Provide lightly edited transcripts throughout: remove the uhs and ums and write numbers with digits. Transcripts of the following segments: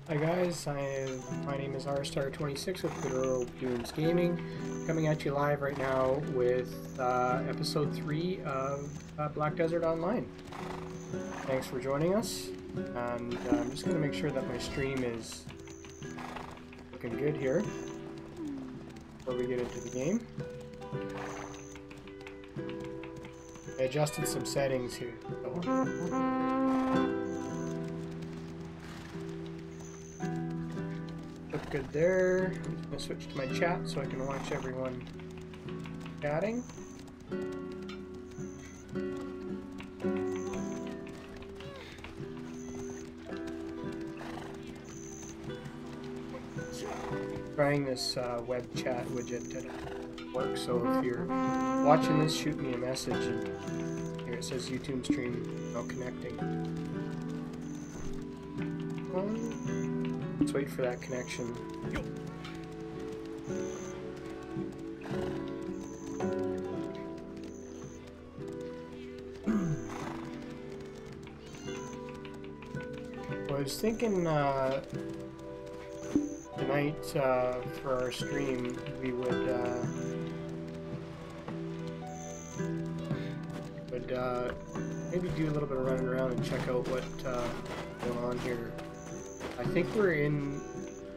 Hi guys, my name is rstar26 with Good Old Goons Gaming, coming at you live right now with episode 3 of Black Desert Online. Thanks for joining us, and I'm just going to make sure that my stream is looking good here before we get into the game. I adjusted some settings here. Look good there. I'm just going to switch to my chat so I can watch everyone chatting. Trying this web chat widget that works, so if you're watching this, shoot me a message. And here it says YouTube stream now connecting. Let's wait for that connection. Well, I was thinking tonight for our stream we would maybe do a little bit of running around and check out what's going on here. I think we're in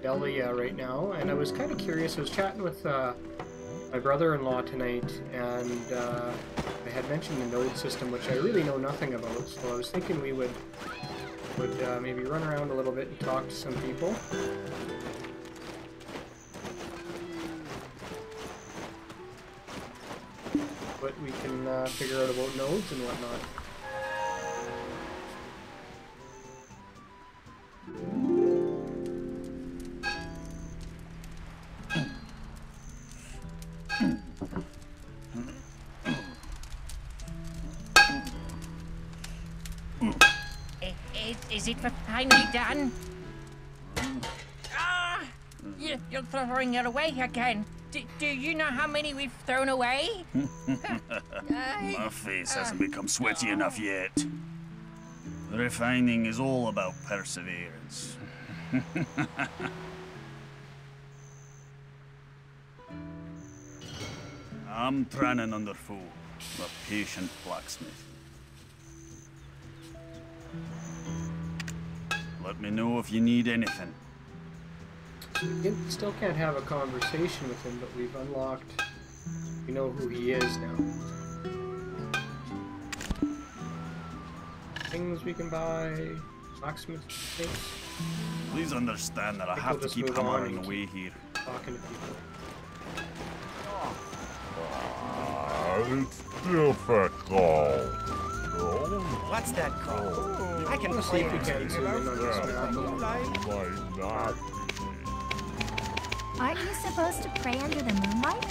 Delia right now, and I was kind of curious. I was chatting with my brother-in-law tonight, and I had mentioned the node system, which I really know nothing about, so I was thinking we would maybe run around a little bit and talk to some people. What we can figure out about nodes and whatnot. Is it finally done? Ah! You're throwing it away again. Do you know how many we've thrown away? My face hasn't become sweaty enough yet. Refining is all about perseverance. I'm training under foe, a patient blacksmith. Let me know if you need anything. We still can't have a conversation with him, but we've unlocked. We know who he is now. Things we can buy. Blacksmith things. Please understand that I have to keep hammering away here. Talking to people. It's difficult. What's that called? I can Let's see if we can zoom in on this map. Aren't you supposed to pray under the moonlight?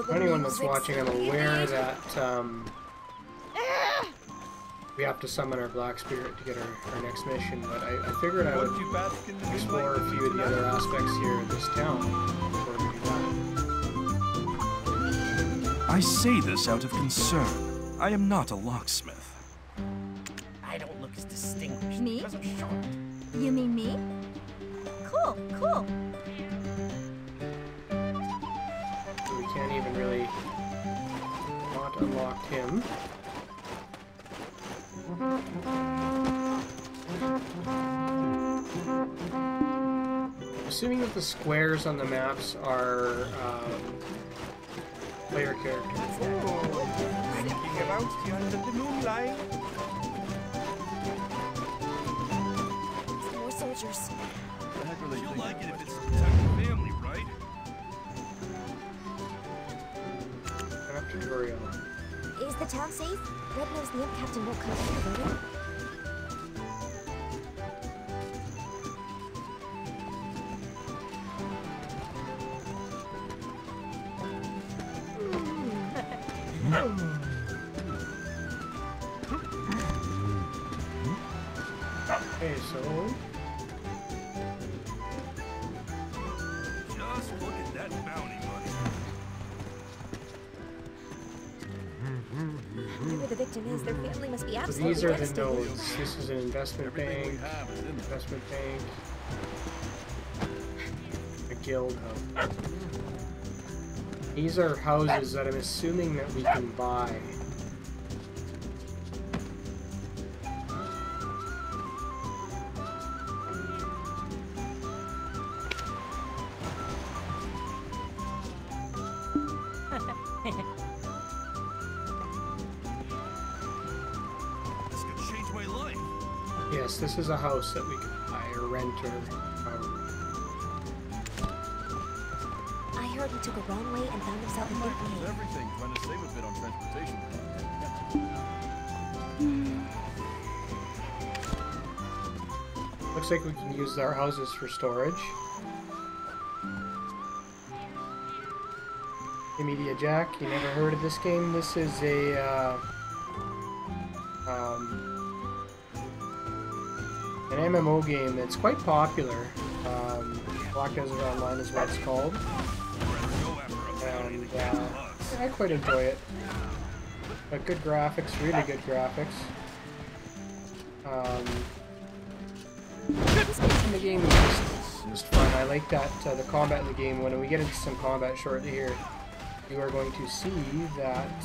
For anyone that's watching, I'm aware that we have to summon our Black Spirit to get our next mission, but I figured I would explore a few of the other aspects here in this town before we do that. I say this out of concern. I am not a locksmith. I don't look as distinguished. Me? Because I'm short. You mean me? Cool, cool. So we can't even really not unlock him. Assuming that the squares on the maps are player characters. Thinking about you under the moonlight. More soldiers. the heck are they You'll thinking? like it if it's to protect the family, right? Tutorial. Is the town safe? Red knows the imp captain won't come back the voting. Okay, so Just look at that bounty money. Whoever the victim is, their family must be So absolutely these are the devastated. nodes. This is an investment Everything we bank, have is in there. investment bank, a guild hub. These are houses that I'm assuming that we can buy. This could change my life. Yes, this is a house that we can buy or rent or I heard he took a wrong way and found himself in big With pain. everything, trying to save a bit on transportation. looks like we can use our houses for storage. Hey, Media Jack, you never heard of this game? This is a an MMO game that's quite popular. Black Desert Online is what it's called. And I quite enjoy it. But good graphics, really good graphics. And the game is just fun. I like that the combat in the game. When we get into some combat shortly here, you are going to see that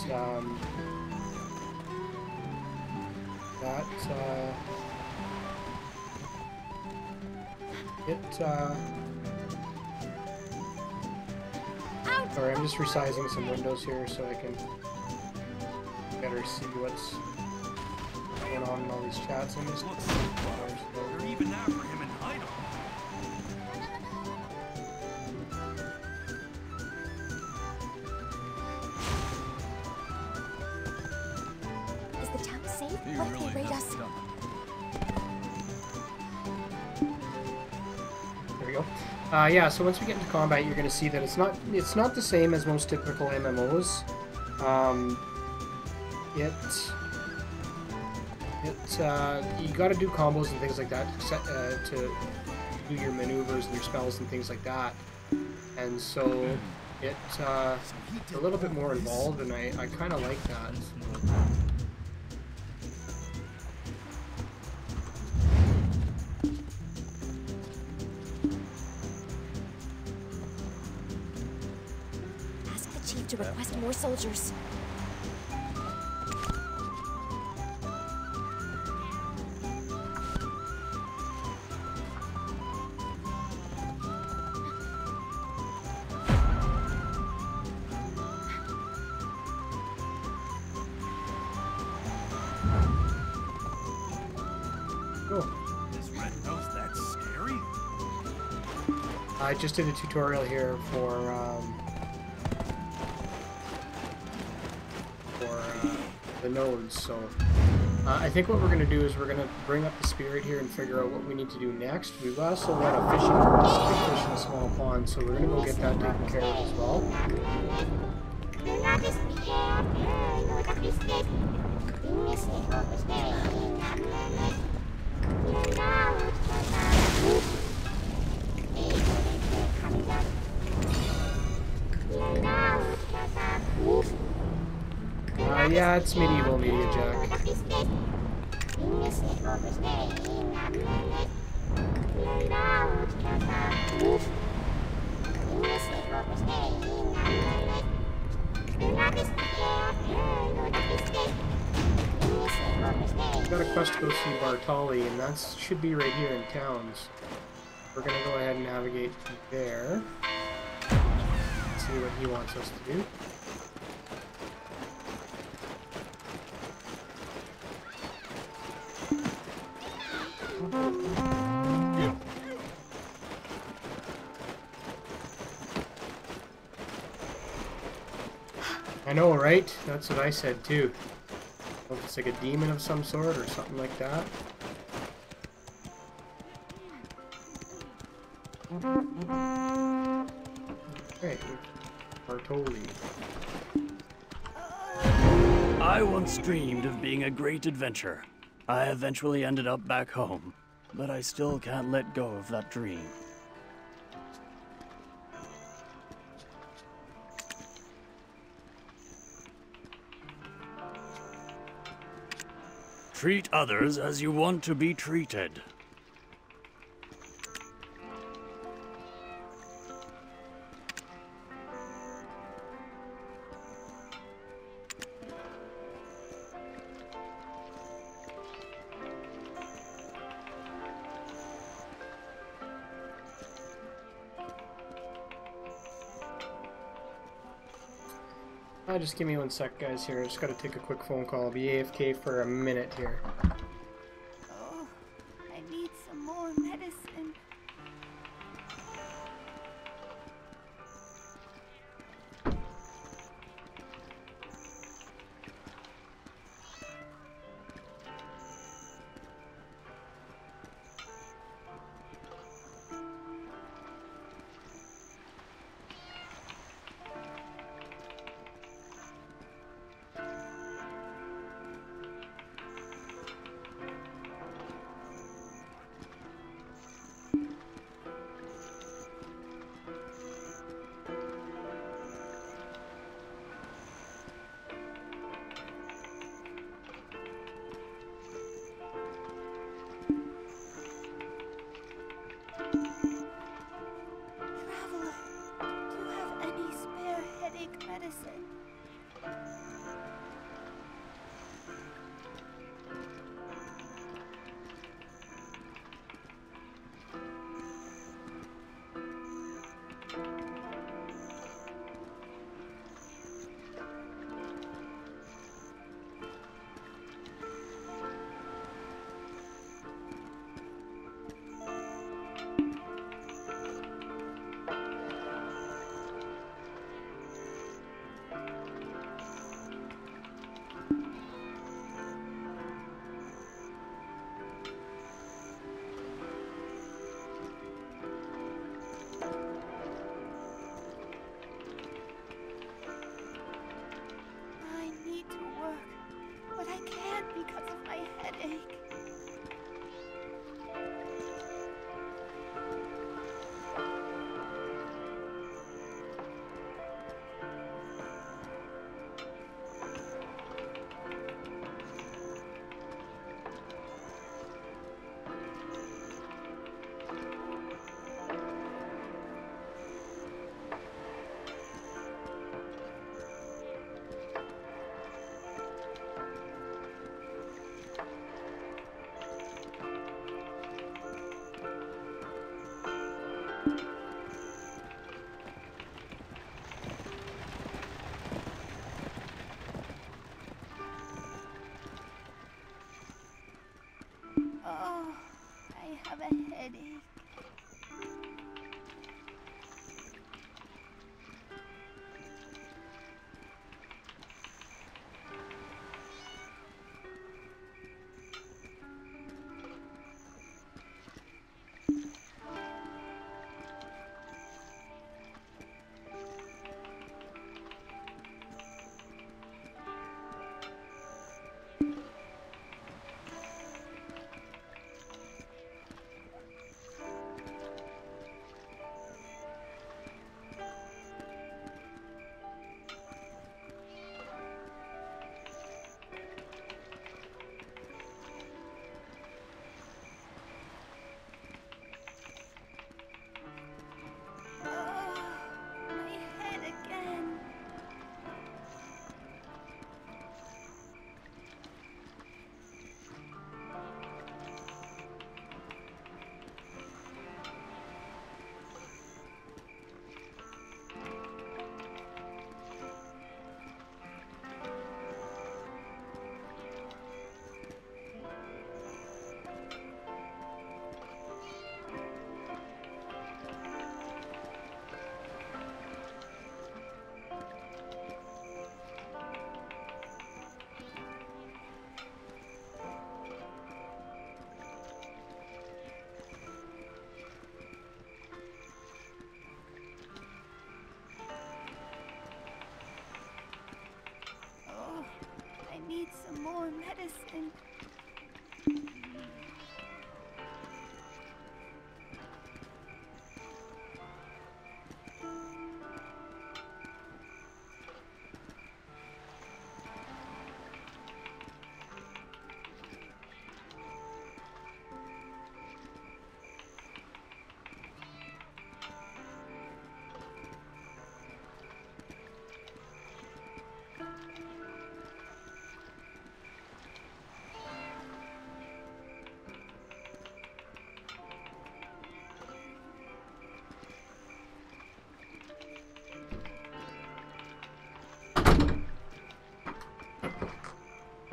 sorry, I'm just resizing some windows here so I can better see what's going on in all these chats. I'm just They're even after him in Idle. Is the town safe? He What if really they raid has us? done There we go. Yeah, so once we get into combat, you're going to see that it's not the same as most typical MMOs. You got to do combos and things like that to do your maneuvers and your spells and things like that. And so it's a little bit more involved, and I kind of like that. Ask the chief to request more soldiers. Cool. Is Red Nose that scary? I just did a tutorial here for the nodes, so I think what we're going to do is we're going to bring up the spirit here and figure out what we need to do next. We've also got a fishing fish in a small pond, so we're going to go get that taken care of as well. Yeah, it's medieval Media Jack. Got a quest to go see Bartoli, and that should be right here in towns. We're gonna go ahead and navigate there. See what he wants us to do. I know, right? That's what I said too. Well, if it's like a demon of some sort or something like that. Okay, Bartoli. I once dreamed of being a great adventurer. I eventually ended up back home, but I still can't let go of that dream. Treat others as you want to be treated. Just give me one sec, guys, here. I just gotta take a quick phone call. I'll be AFK for a minute here. Oh, I need some more medicine. Traveler, do you have any spare headache medicine? I need to work, but I can't because of my headache. Oh, I have a headache.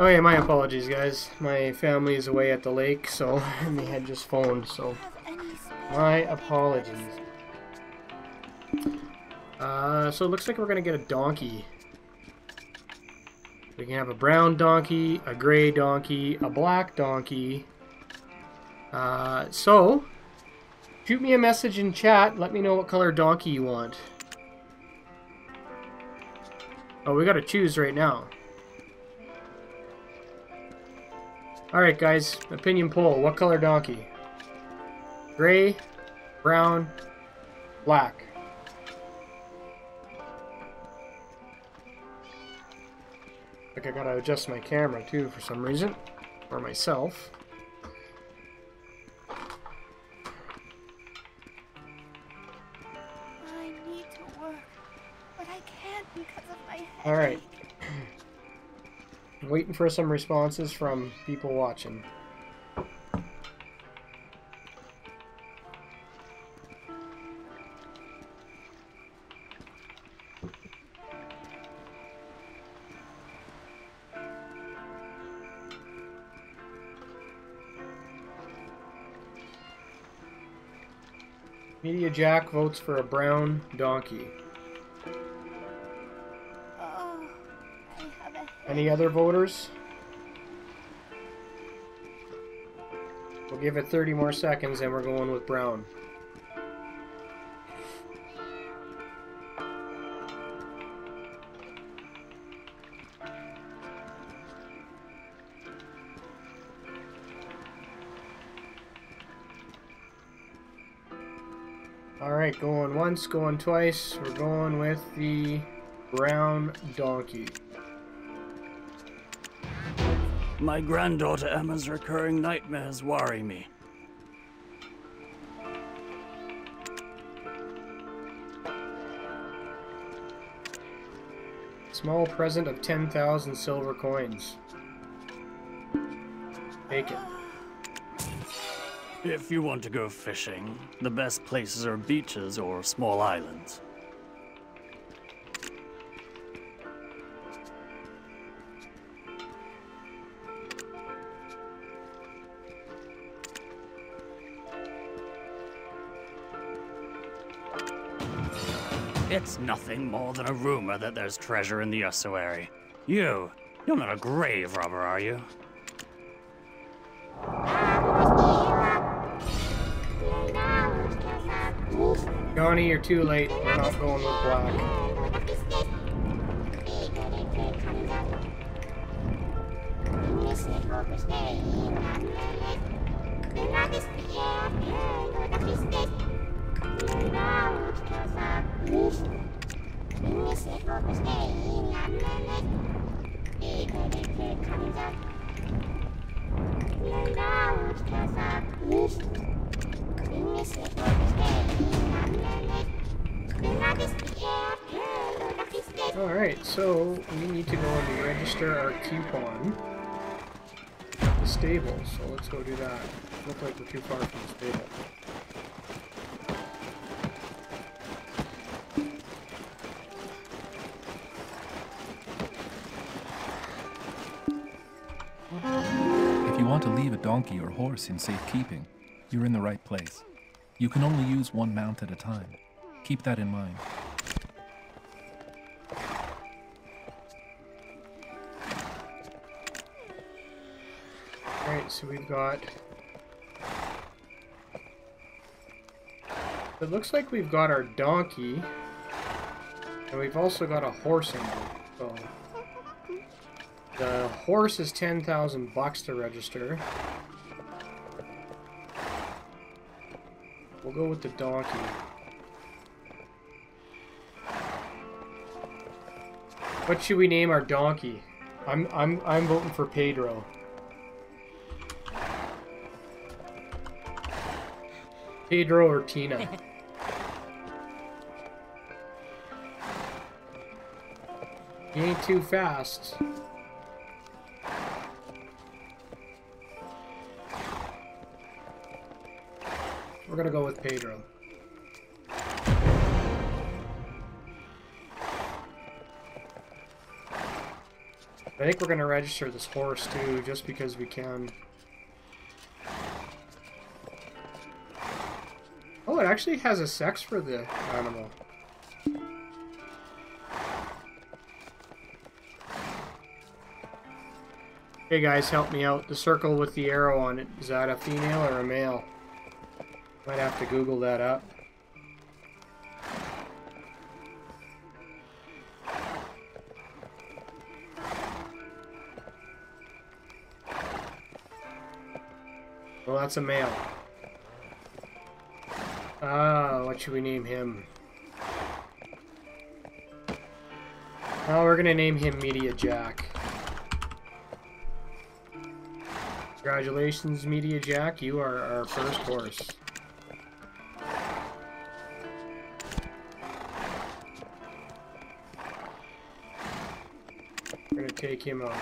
Oh yeah, my apologies, guys. My family is away at the lake, so and they had just phoned, so my apologies. So it looks like we're gonna get a donkey. We can have a brown donkey, a gray donkey, a black donkey. So shoot me a message in chat. Let me know what color donkey you want. Oh, we gotta choose right now. Alright guys, opinion poll. What color donkey? Gray, brown, black. I think I gotta adjust my camera too for some reason. Or myself. I need to work, but I can't because of my headache. Alright. I'm waiting for some responses from people watching. Media Jack votes for a brown donkey. Oh, I have a headache. Any other voters? We'll give it 30 more seconds and we're going with brown. Alright, going once, going twice. We're going with the brown donkey. My granddaughter Emma's recurring nightmares worry me. Small present of 10,000 silver coins. Take it. If you want to go fishing, the best places are beaches or small islands. It's nothing more than a rumor that there's treasure in the ossuary. You're not a grave robber, are you? Johnny, you're too late. We're not going with black. Alright, so we need to go and register our coupon at the stable, so let's go do that. Look like we're too far from the stable. If you want to leave a donkey or horse in safekeeping, you're in the right place. You can only use one mount at a time. Keep that in mind. Alright, so we've got... It looks like we've got our donkey, and we've also got a horse in there. So the horse is 10,000 bucks to register. We'll go with the donkey. What should we name our donkey? I'm voting for Pedro. Pedro or Tina? He ain't too fast. We're gonna go with Pedro. I think we're going to register this horse too, just because we can. Oh, it actually has a sex for the animal. Hey guys, help me out. The circle with the arrow on it, is that a female or a male? Might have to Google that up. Well, that's a male. Ah, what should we name him? Oh, we're gonna name him Media Jack. Congratulations, Media Jack. You are our first horse. We're gonna take him on.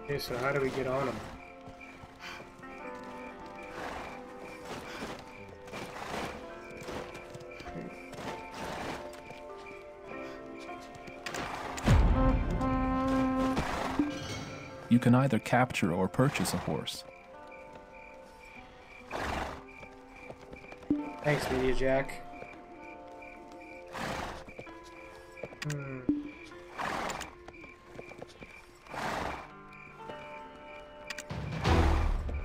Okay, so how do we get on him? You can either capture or purchase a horse. Thanks, Media Jack.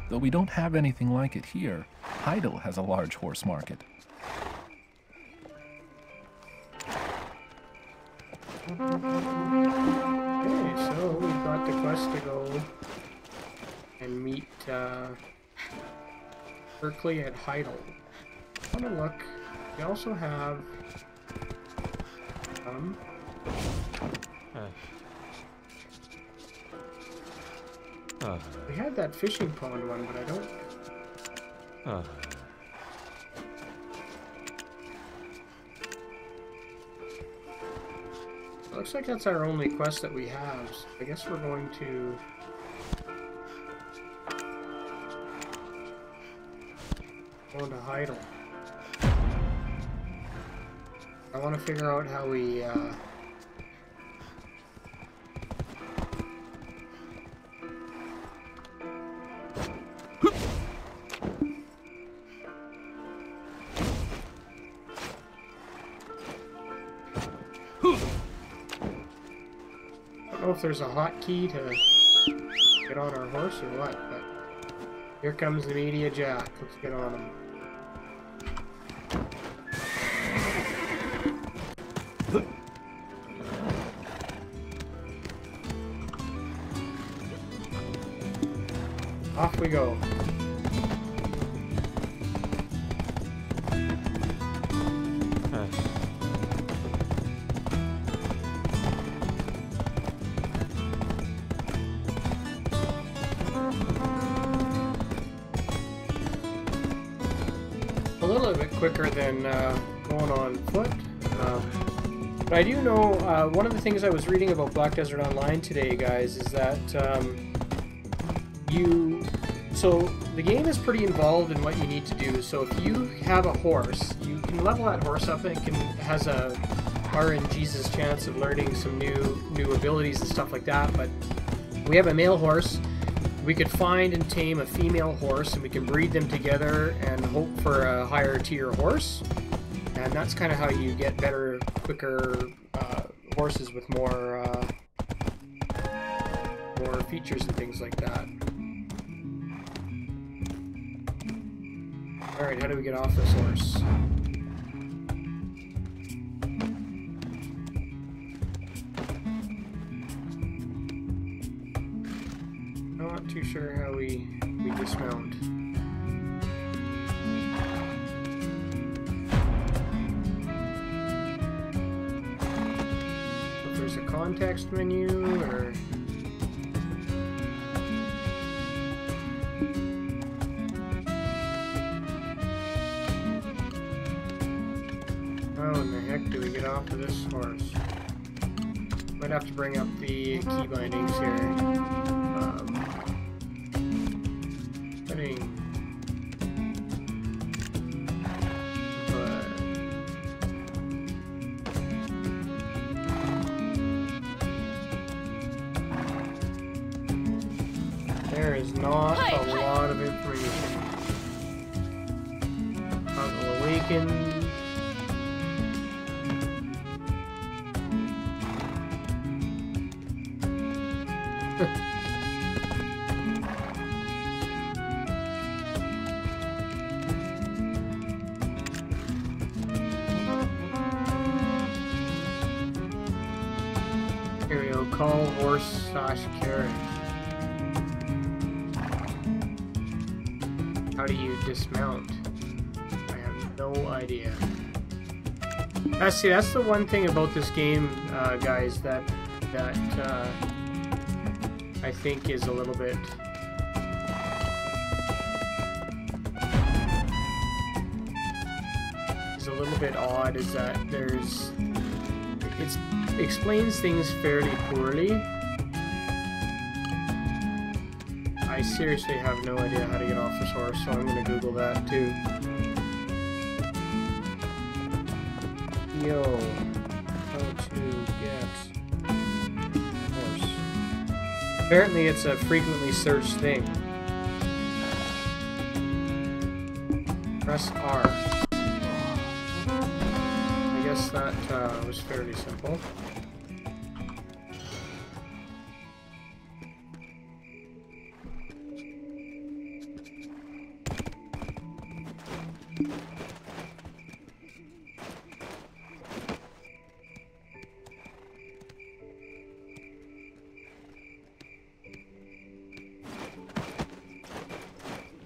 Though we don't have anything like it here, Heidel has a large horse market. Okay, so we've got the quest to go and meet Berkeley at Heidel. I want to look. We also have we had that fishing pond one, but I don't. Looks like that's our only quest that we have. So I guess we're going to go into Heidel. I want to figure out how we I don't know if there's a hotkey to get on our horse or what, but here comes the Media Jack. Let's get on him. Off we go. A little bit quicker than going on foot. But I do know one of the things I was reading about Black Desert Online today, guys, is that so the game is pretty involved in what you need to do. So if you have a horse, you can level that horse up and it has a RNG's chance of learning some new abilities and stuff like that. But we have a male horse. We could find and tame a female horse, and we can breed them together and hope for a higher tier horse. And that's kind of how you get better, quicker horses with more features and things like that. Alright, how do we get off this horse? Not too sure how we dismount. If there's a context menu or... How in the heck do we get off of this horse? Might have to bring up the key bindings here. Heading. there is not a lot of information. Puzzle awakened. Here we go, call horse/carriage. How do you dismount? I have no idea. See, that's the one thing about this game, guys, that I think is a little bit odd, is that it explains things fairly poorly. I seriously have no idea how to get off this horse, so I'm going to Google that too. Yo, how to get horse. Apparently it's a frequently searched thing. Press R. I guess that was fairly simple.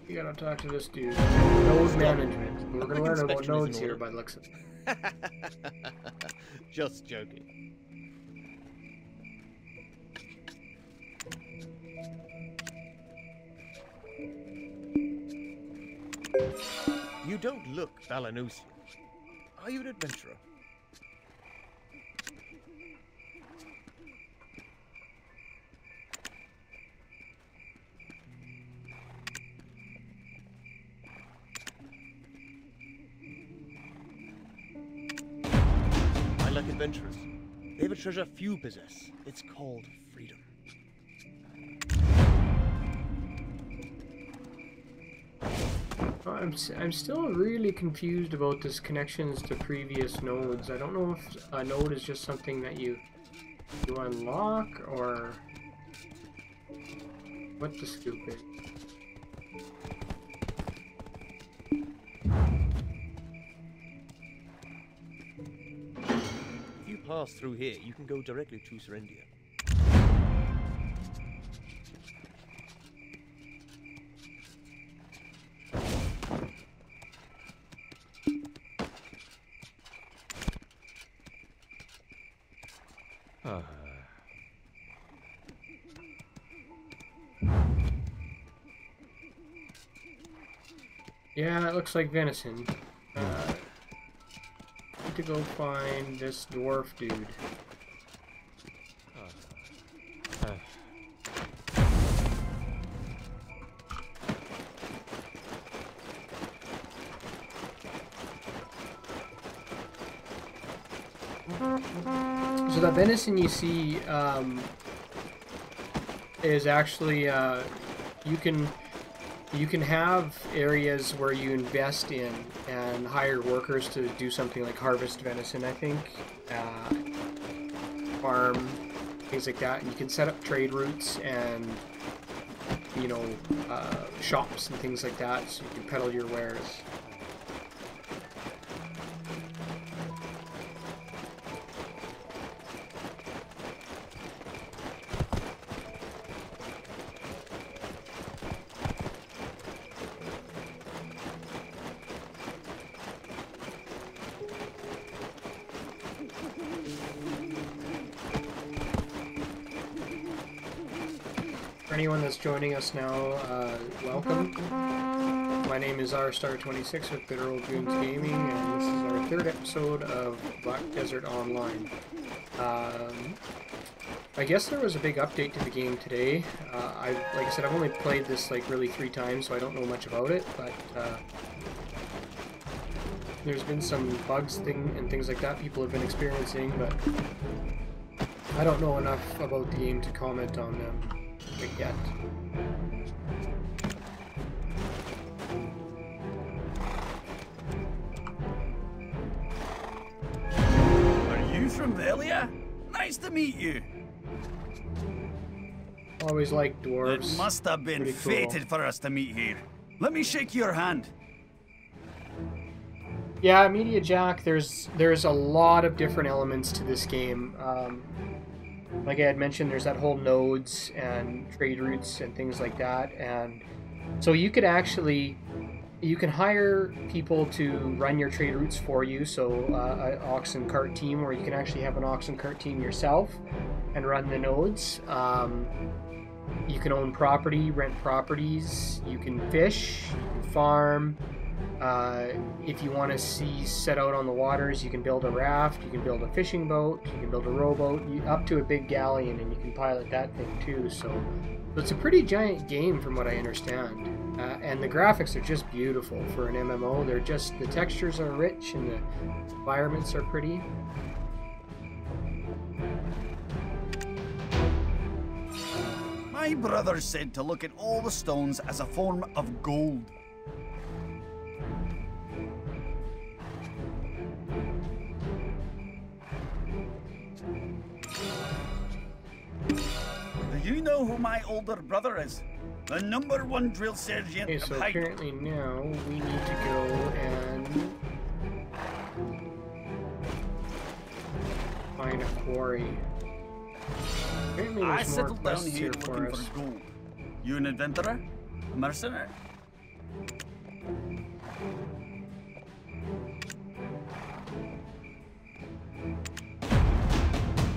You gotta talk to this dude. Node management. We're gonna learn about nodes here by the looks of it. Just joking. You don't look Balanosian. Are you an adventurer? I like adventurers. They have a treasure few possess. It's called freedom. I'm still really confused about this connections to previous nodes. I don't know if a node is just something that you unlock or what the scoop is. If you pass through here, you can go directly to Serendia. Yeah, it looks like venison. Need to go find this dwarf dude. So the venison you see is actually you can have areas where you invest in and hire workers to do something like harvest venison, I think, farm, things like that. And you can set up trade routes and, you know, shops and things like that, so you can peddle your wares. For anyone that's joining us now, welcome. My name is rstar26 with Good Old Goons Gaming, and this is our third episode of Black Desert Online. I guess there was a big update to the game today. Like I said, I've only played this like really 3 times, so I don't know much about it, but there's been some bugs and things like that people have been experiencing, but I don't know enough about the game to comment on them yet. from Velia? Nice to meet you. Always liked dwarves. It must have been Pretty cool. fated for us to meet here. Let me shake your hand. Yeah, Media Jack, there's a lot of different elements to this game. Like I had mentioned, there's that whole nodes and trade routes and things like that. And so you could actually, you can hire people to run your trade routes for you. So an ox and cart team, or you can actually have an ox and cart team yourself and run the nodes. You can own property, rent properties, you can fish, you can farm. If you want to set out on the waters, you can build a raft, you can build a fishing boat, you can build a rowboat, up to a big galleon, and you can pilot that thing too. So it's a pretty giant game from what I understand. And the graphics are just beautiful for an MMO. They're just, the textures are rich and the environments are pretty. My brother said to look at all the stones as a form of gold. Do you know who my older brother is? The #1 drill sergeant Okay, so of Hyde. apparently now we need to go and find a quarry. Apparently I there's more settled down quests here here for looking us. for gold. You an adventurer? A mercenary?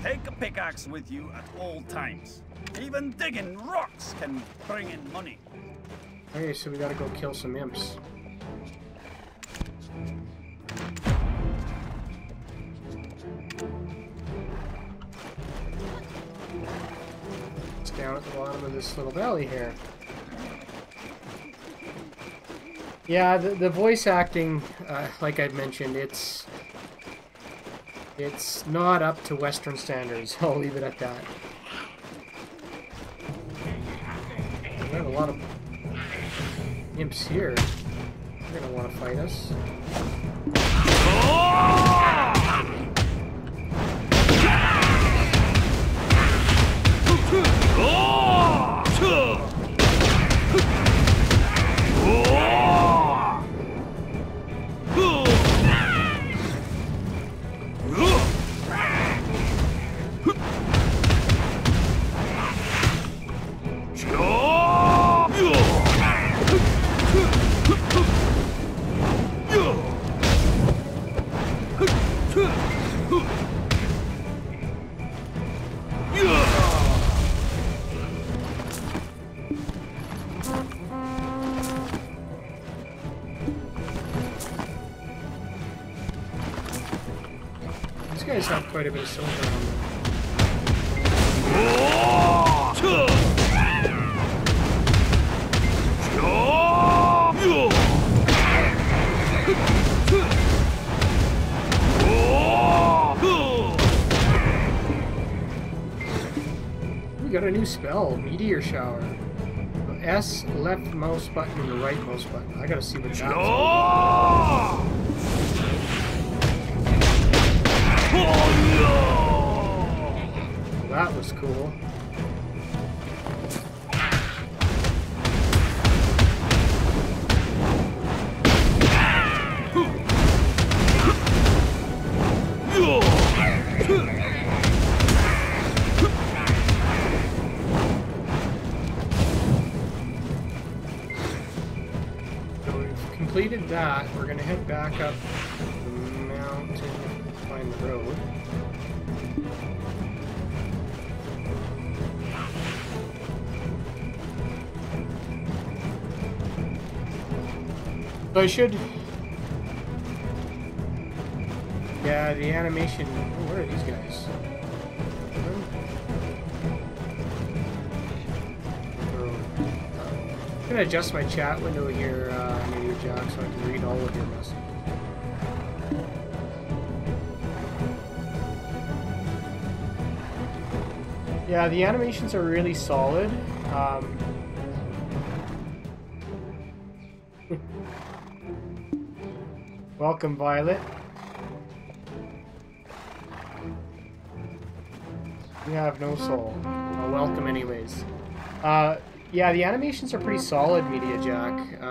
Take a pickaxe with you at all times. Even digging rocks can bring in money. Okay, so we gotta go kill some imps. It's down at the bottom of this little valley here. Yeah, the voice acting, like I'd mentioned, it's not up to Western standards. I'll leave it at that. We have a lot of imps here. They're gonna want to fight us. These guys have quite a bit of silver on them. We got a new spell, Meteor Shower. S, left mouse button, and the right mouse button. I gotta see what that's. Well, that was cool. So we've completed that. We're gonna head back up the mountain to find the road. So I should... Yeah, the animation... Oh, where are these guys? I'm gonna adjust my chat window here, Media Jack, so I can read all of your messages. Yeah, the animations are really solid. Welcome, Violet. You have no soul. Oh, welcome anyways. Yeah, the animations are pretty solid, Media Jack.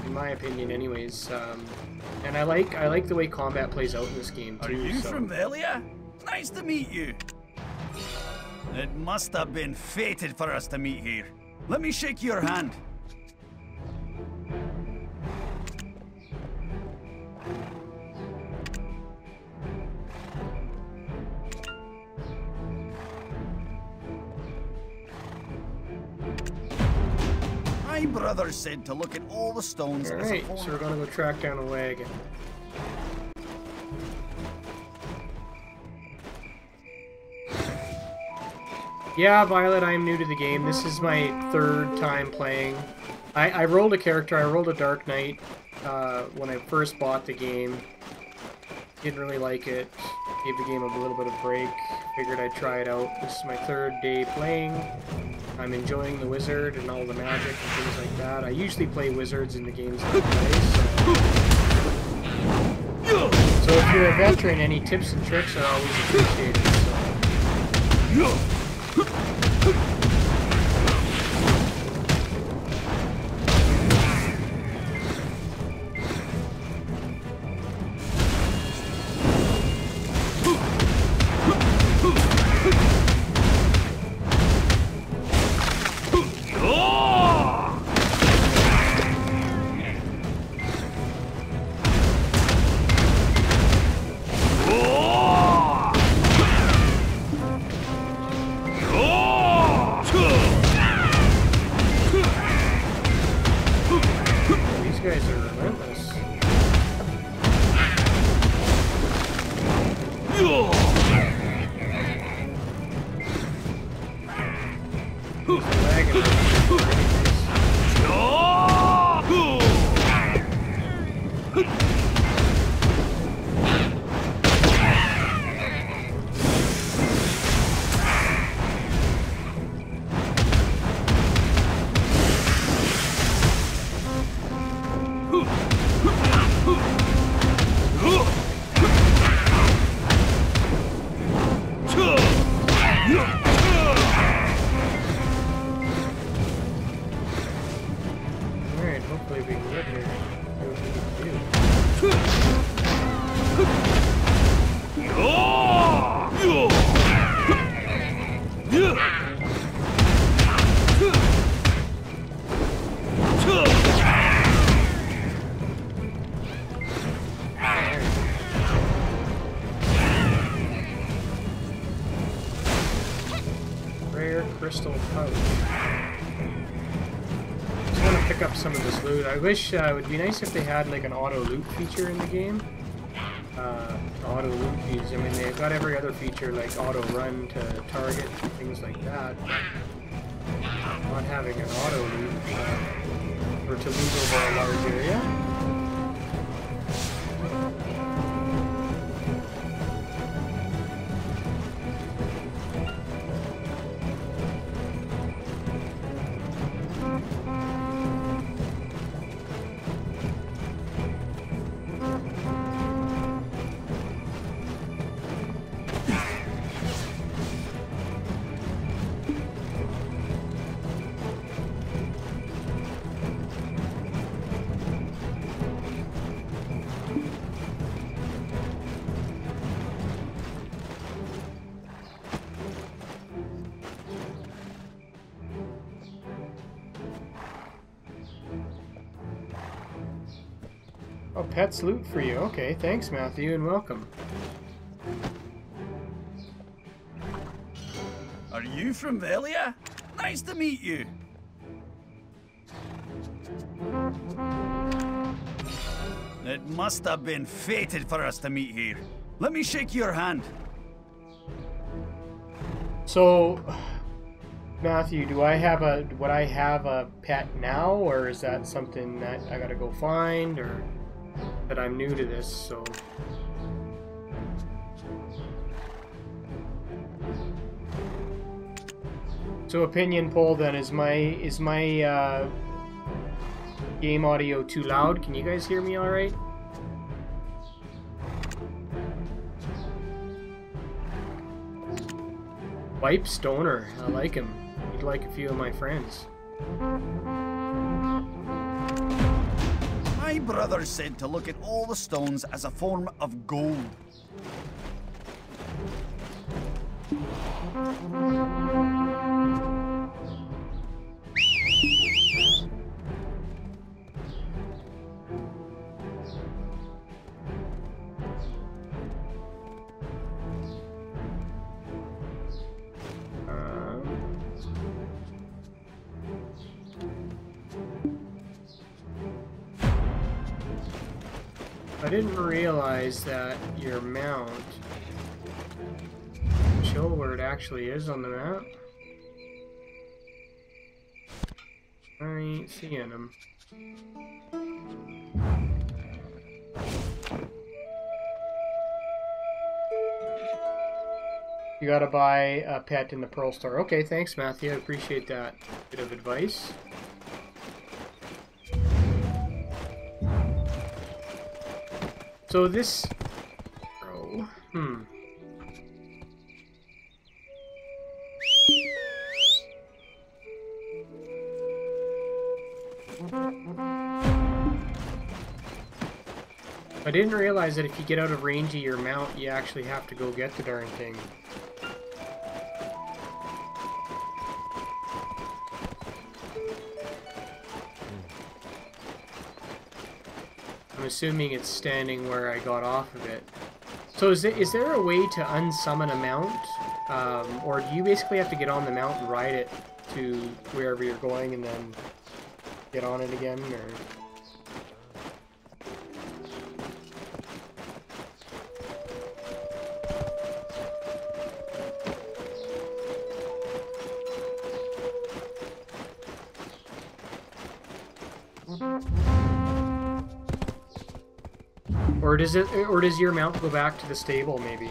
In my opinion, anyways. And I like the way combat plays out in this game too. Are you from Velia? Nice to meet you. It must have been fated for us to meet here. Let me shake your hand. My brother said to look at all the stones. Alright, so we're gonna go track down a wagon. Yeah, Violet, I am new to the game. This is my third time playing. I rolled a character, I rolled a Dark Knight when I first bought the game. Didn't really like it. Gave the game a little bit of break. Figured I'd try it out. This is my third day playing. I'm enjoying the wizard and all the magic and things like that. I usually play wizards in the games that I play, so if you're a veteran, any tips and tricks are always appreciated. So. I wish it would be nice if they had like an auto loot feature in the game. Auto loot fees. I mean, they've got every other feature like auto run to target and things like that. Not having an auto loot or to loot over a large area. Oh, pets loot for you. Okay, thanks Matthew and welcome. Are you from Velia? Nice to meet you. It must have been fated for us to meet here. Let me shake your hand. So, Matthew, would I have a pet now, or is that something that I gotta go find, or that I'm new to this, so... So opinion poll then, is my game audio too loud? Can you guys hear me alright? Vipe Stoner. I like him. He'd like a few of my friends. My brother said to look at all the stones as a form of gold. I didn't realize that your mount show where it actually is on the map. I ain't seeing him. You gotta buy a pet in the Pearl Store. Okay, thanks Matthew, I appreciate that bit of advice. So this... Oh, I didn't realize that if you get out of range of your mount, you actually have to go get the darn thing. I'm assuming it's standing where I got off of it. So is there a way to unsummon a mount? Or do you basically have to get on the mount and ride it to wherever you're going and then get on it again? Or... Or does your mount go back to the stable maybe?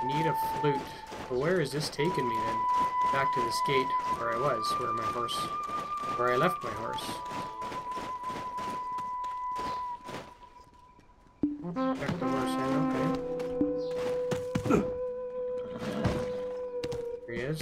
Need a flute. But where is this taking me then? Back to the skate where I was, where I left my horse. Check the horse in, okay. Here he is.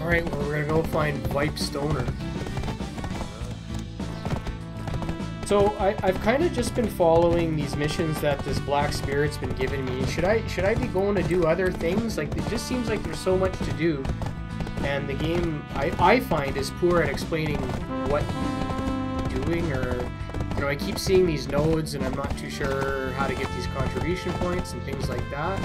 Alright, well, we're gonna go find Vipe Stoner. So I've kind of just been following these missions that this Black Spirit's been giving me. Should I be going to do other things? Like, it just seems like there's so much to do, and the game I find is poor at explaining what you're doing, or you know, I keep seeing these nodes and I'm not too sure how to get these contribution points and things like that.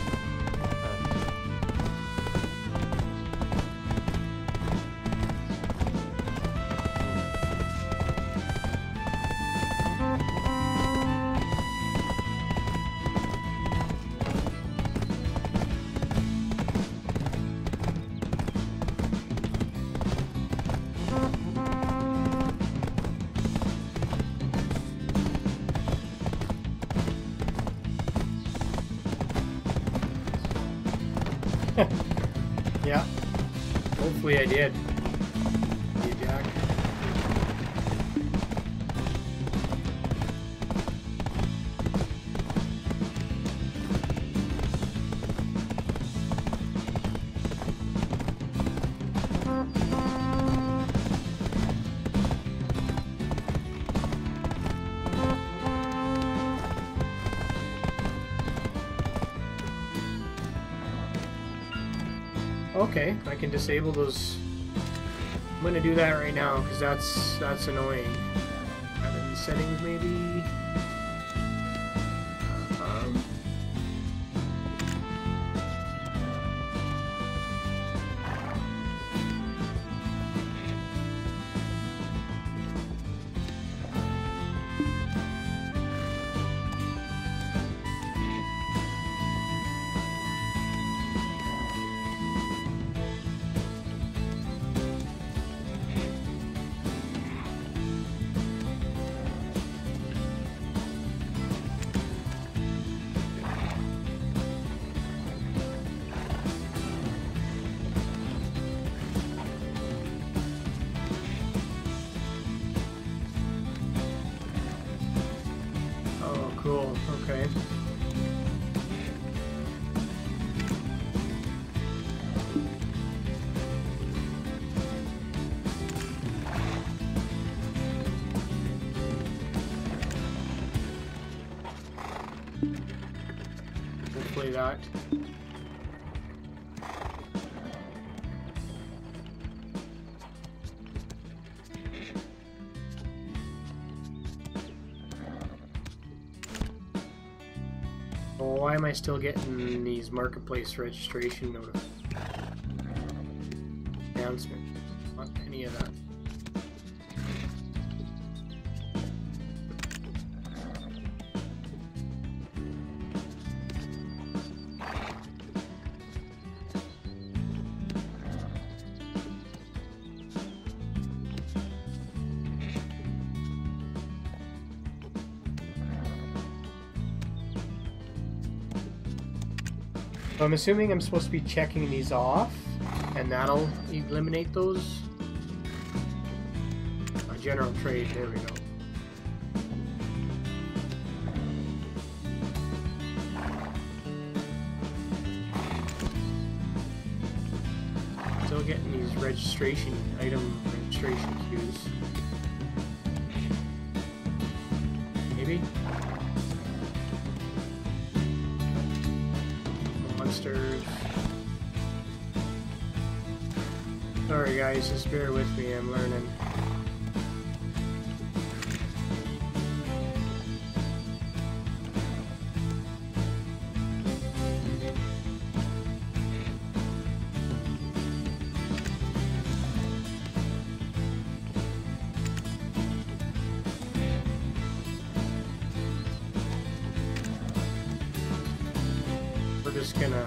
Yeah, hopefully I did. Hey, Jack. Okay, I can disable those. I'm gonna do that right now because that's annoying. Add in the settings maybe. Okay. Hopefully that. Oh, why am I still getting these marketplace registration announcements? Not any of that. So I'm assuming I'm supposed to be checking these off, and that'll eliminate those. General trade, there we go. Still getting these item registration queues. Maybe? Monsters. Sorry guys, just bear with me, I'm learning. Just gonna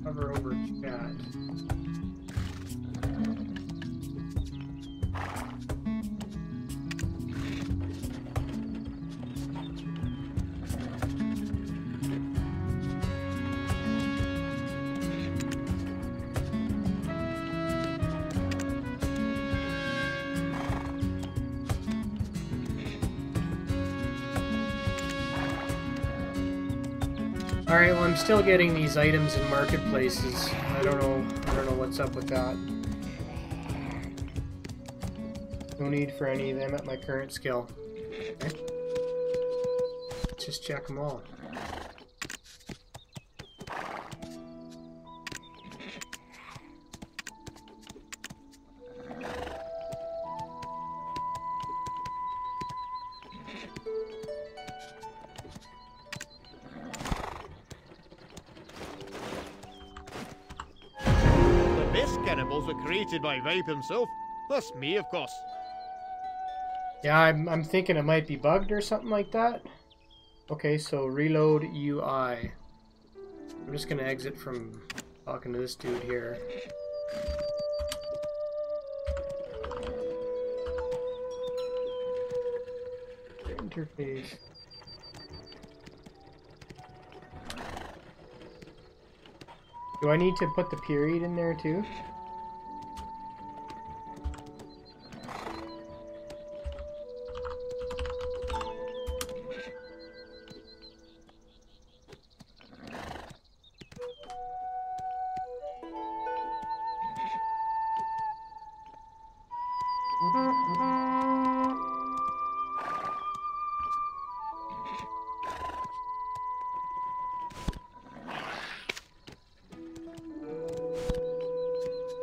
hover over chat. Alright, well I'm still getting these items in marketplaces. I don't know what's up with that. No need for any of them at my current skill. Okay. Let's just check them all. Were created by Vibe himself. That's me, of course. Yeah, I'm thinking it might be bugged or something like that. Okay, so reload UI. I'm just gonna exit from talking to this dude here. Interface. Do I need to put the period in there too?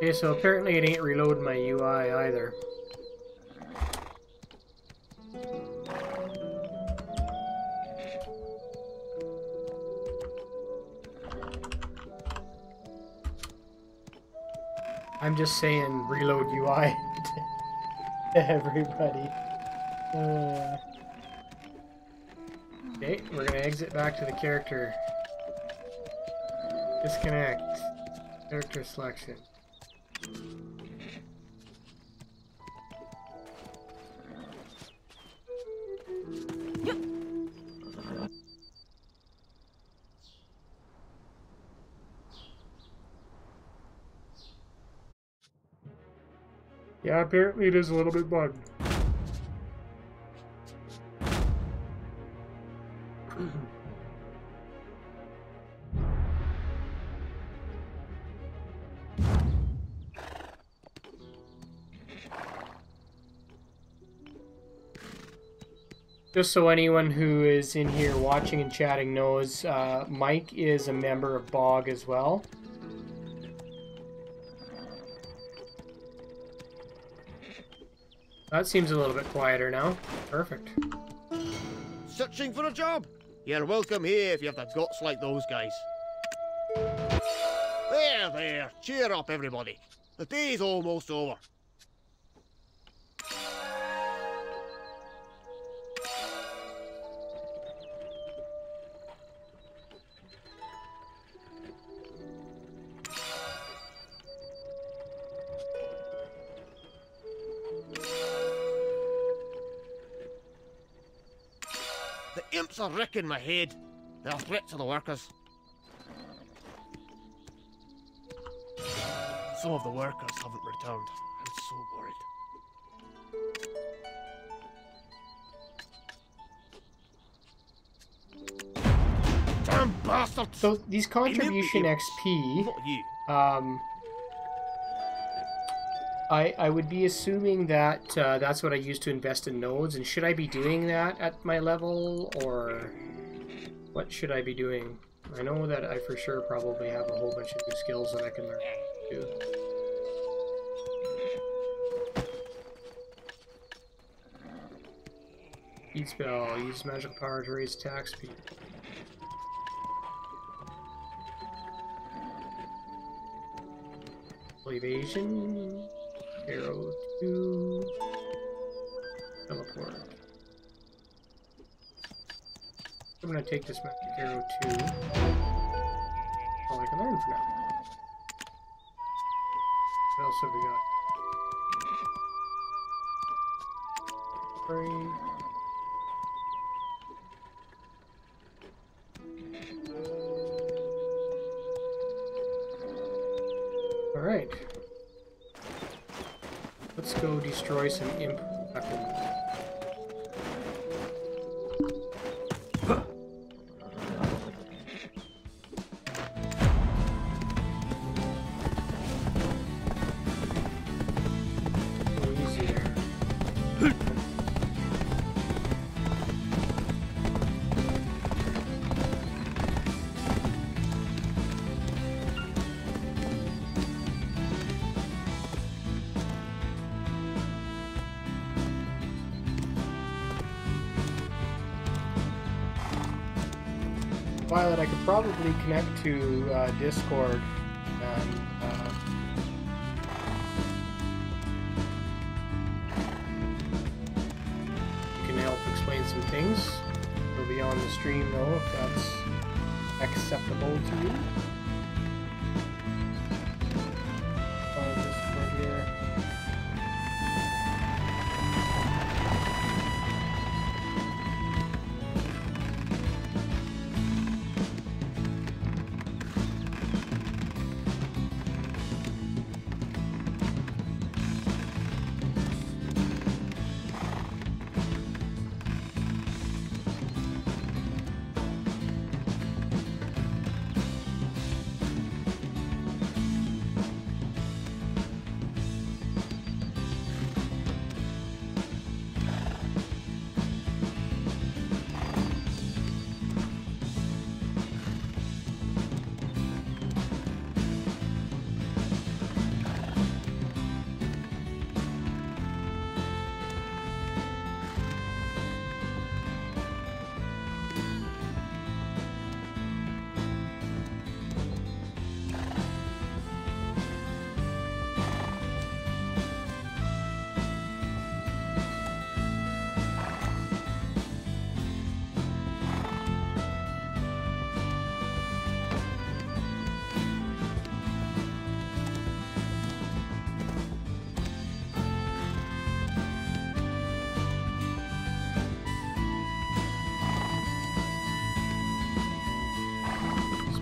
Okay, so apparently it ain't reloading my UI either. I'm just saying reload UI to everybody. Okay, we're gonna exit back to the character. Disconnect. Character selection. Yeah, apparently it is a little bit bugged. Just so anyone who is in here watching and chatting knows, Mike is a member of BOGG as well. That seems a little bit quieter now. Perfect. Searching for a job? You're welcome here if you have the guts like those guys. There, there. Cheer up, everybody. The day's almost over. The imps are wrecking my head. They're a threat to the workers. Some of the workers haven't returned. I'm so worried. Damn bastards! So these contribution XP, Not you. I would be assuming that that's what I use to invest in nodes, and should I be doing that at my level, or what should I be doing? I know that I for sure probably have a whole bunch of new skills that I can learn to do. Speed spell, use magical power to raise attack speed. Evasion. Arrow 2. Teleport. I'm gonna take this magic arrow 2. All I can learn for now. What else have we got? 3. Alright. Let's go destroy some imp weapons. Go easy there. Violet, I could probably connect to Discord and you can help explain some things. It'll be on the stream though, if that's acceptable to you. Find Discord here.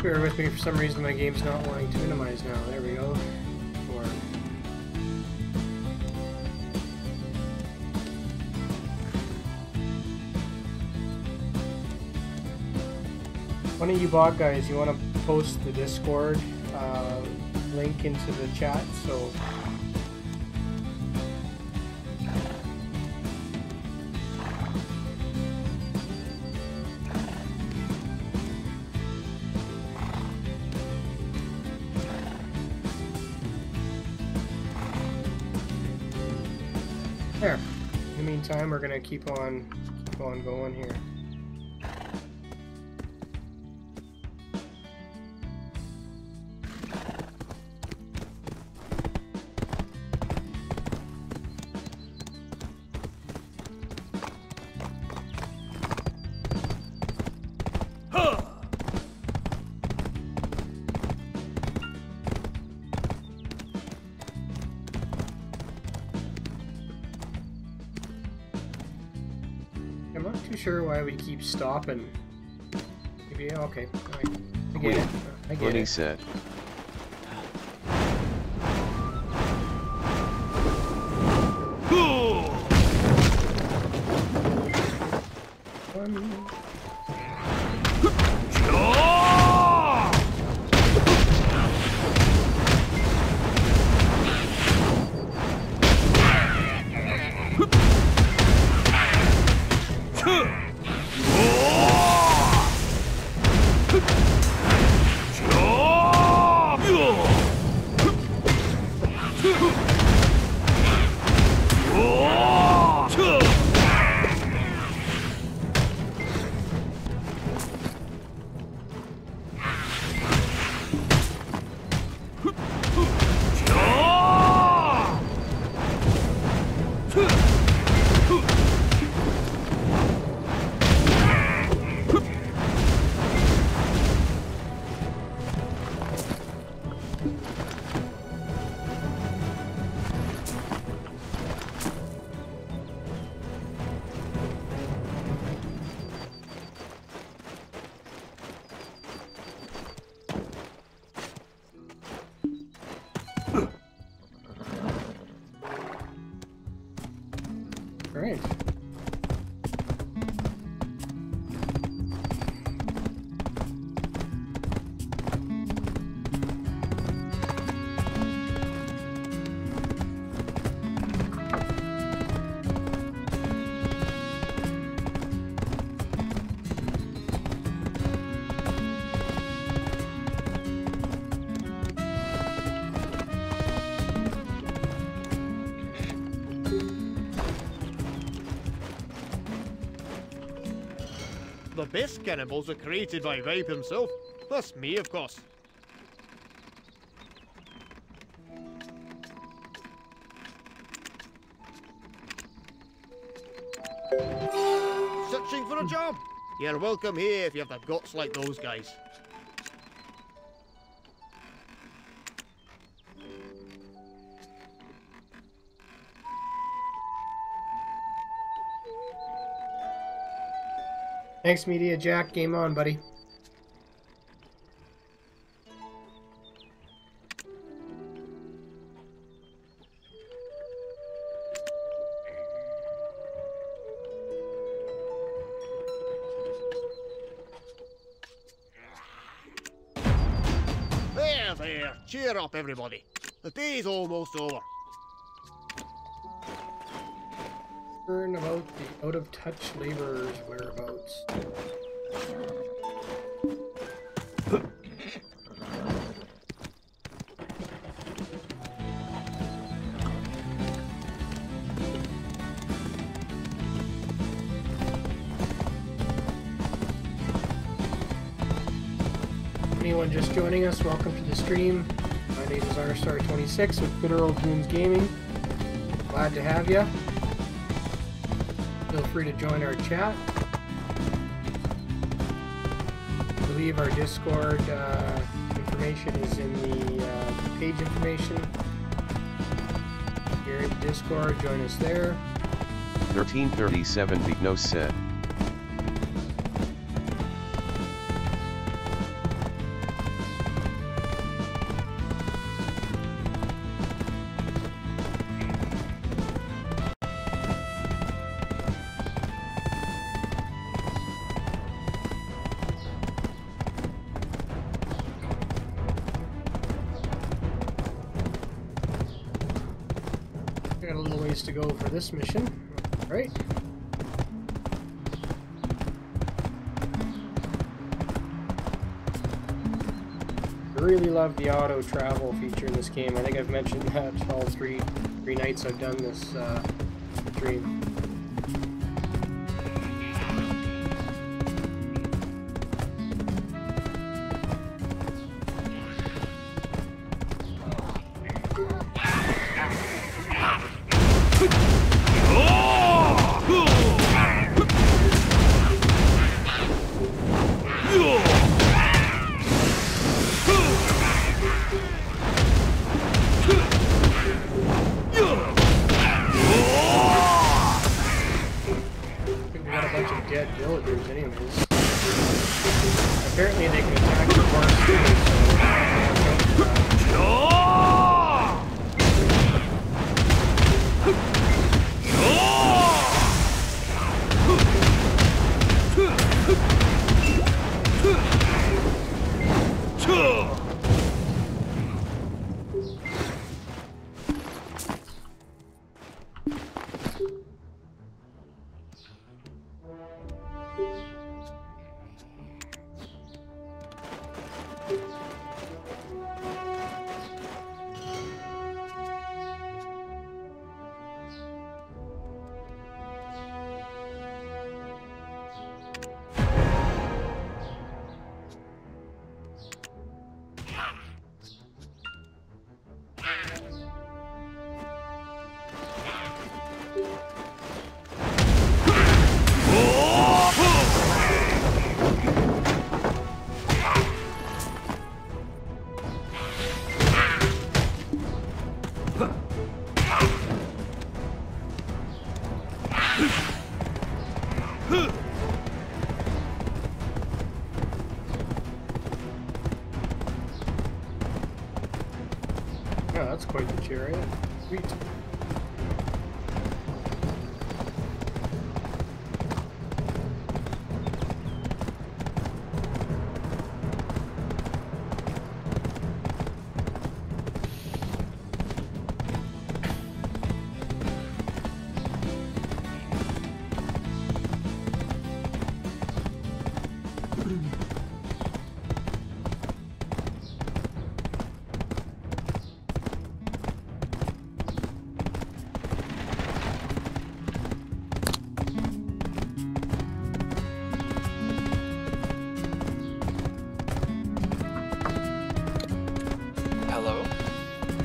Bear with me, for some reason my game's not wanting to minimize now. There we go. Or One of you BOGG guys, you want to post the Discord link into the chat, so there. In the meantime, we're gonna keep on going here. I'm not too sure why we keep stopping. Maybe, okay. I get it. I get it. Said. Great. The best cannibals are created by Vibe himself. Plus me, of course. Searching for a job? You're welcome here if you have the guts like those guys. Thanks, Media Jack. Game on, buddy. There. Cheer up, everybody. The day's almost over. Learn about the out-of-touch laborers' whereabouts. Anyone just joining us, welcome to the stream. My name is Rstar26 with Good Old Goons Gaming. Glad to have you. Feel free to join our chat. I believe our Discord information is in the page information. If you're in Discord, join us there. 1337 Vignos said. ways to go for this mission. Right. Really love the auto travel feature in this game. I think I've mentioned that all three nights I've done this stream. Villagers anyways. Apparently they can attack the horse Yeah, that's quite the chariot. Sweet.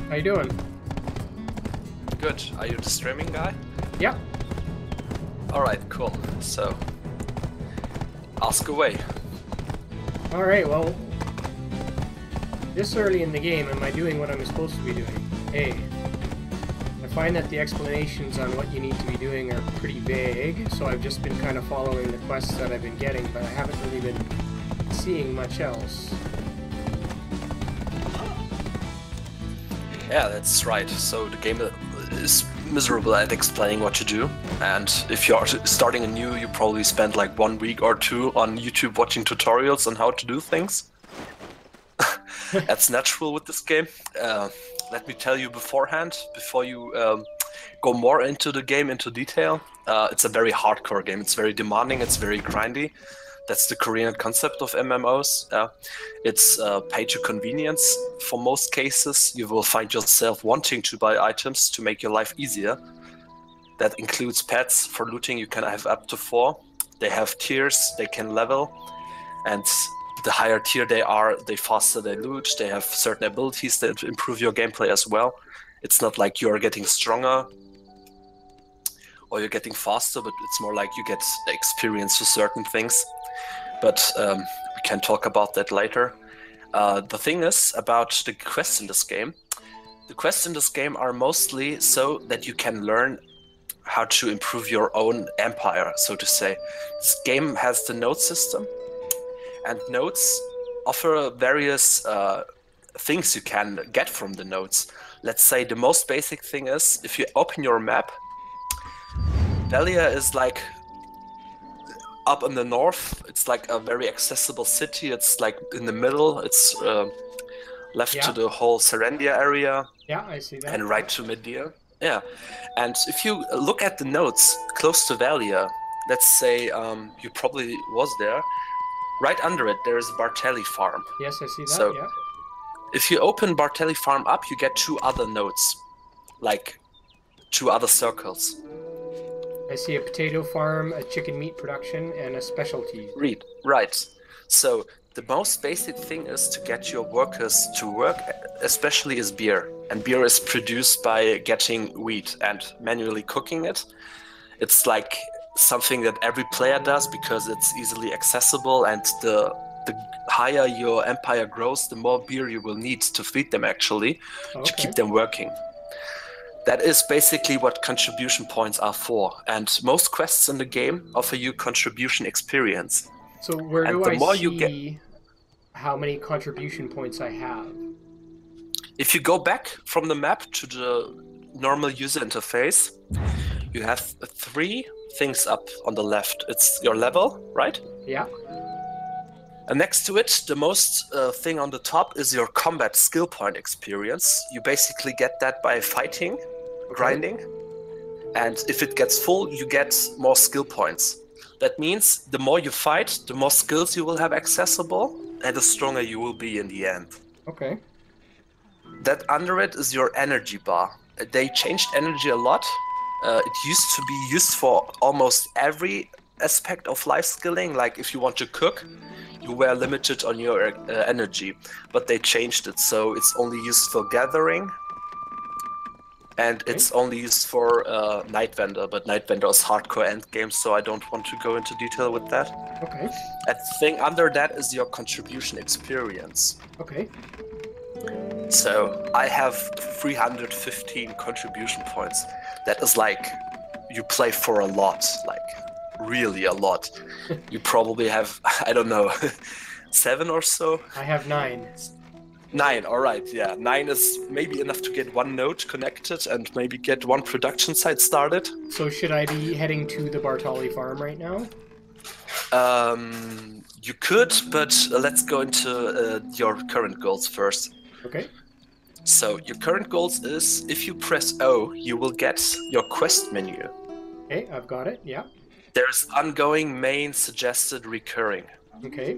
How you doing? Good. Are you the streaming guy? Yep. Alright, cool. So, ask away. Alright, well, this early in the game, am I doing what I'm supposed to be doing? A. I find that the explanations on what you need to be doing are pretty vague, so I've just been kind of following the quests that I've been getting, but I haven't really been seeing much else. Yeah, that's right. So the game is miserable at explaining what to do, and if you're starting anew, you probably spend like 1 week or two on YouTube watching tutorials on how to do things. That's natural with this game. Let me tell you beforehand, before you go more into the game, into detail, it's a very hardcore game. It's very demanding, it's very grindy. That's the Korean concept of MMOs. It's pay to convenience. For most cases, you will find yourself wanting to buy items to make your life easier. That includes pets. For looting, you can have up to 4. They have tiers, they can level, and the higher tier they are, the faster they loot. They have certain abilities that improve your gameplay as well. It's not like you're getting stronger or you're getting faster, but it's more like you get experience for certain things. But we can talk about that later. The thing is about the quests in this game. The quests in this game are mostly so that you can learn how to improve your own empire, so to say. This game has the node system, and nodes offer various things you can get from the nodes. Let's say the most basic thing is, if you open your map, Velia is like up in the north. It's like a very accessible city. It's like in the middle. It's left to the whole Serendia area. Yeah, I see that. And right to Medea. Yeah, and if you look at the notes close to Valia, let's say you probably was there. Right under it, there is a Bartelli farm. Yes, I see that. So yeah. if you open Bartelli farm up, you get 2 other notes, like 2 other circles. I see a potato farm, a chicken meat production, and a specialty. Right. So the most basic thing is to get your workers to work, especially is beer. And beer is produced by getting wheat and manually cooking it. It's like something that every player does because it's easily accessible, and the higher your empire grows, the more beer you will need to feed them actually, to keep them working. That is basically what contribution points are for, and most quests in the game offer you contribution experience. So where do I see how many contribution points I have? If you go back from the map to the normal user interface, you have 3 things up on the left. It's your level, right? Yeah. And next to it, the most thing on the top is your combat skill point experience. You basically get that by fighting, grinding, and if it gets full, you get more skill points. That means the more you fight, the more skills you will have accessible, and the stronger you will be in the end. Okay. That under it is your energy bar. They changed energy a lot. It used to be used for almost every aspect of life skilling, like if you want to cook, you were limited on your energy, but they changed it, so it's only used for gathering, and it's only used for Night Vendor, but Night Vendor is hardcore endgame, so I don't want to go into detail with that. Okay. And the thing under that is your contribution experience. Okay. So I have 315 contribution points. That is like, you play for a lot, like really a lot. You probably have, I don't know, 7 or so? I have 9. 9, alright, yeah. 9 is maybe enough to get 1 node connected and maybe get 1 production site started. So should I be heading to the Bartali farm right now? You could, but let's go into your current goals first. Okay. So your current goals is, if you press O, you will get your quest menu. Okay, I've got it, yeah. There's ongoing, main, suggested, recurring. Okay.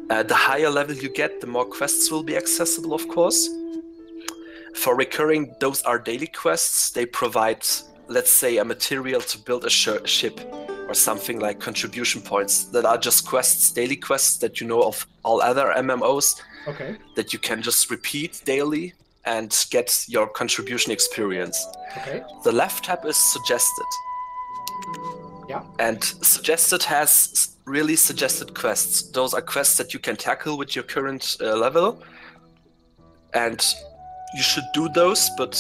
The higher level you get, the more quests will be accessible, of course. For recurring, those are daily quests. They provide, let's say, a material to build a ship, or something like contribution points that are just quests, daily quests that you know of all other MMOs. Okay. That you can just repeat daily and get your contribution experience. Okay. The left tab is suggested. Yeah. And suggested has really suggested quests. Those are quests that you can tackle with your current level. And you should do those, but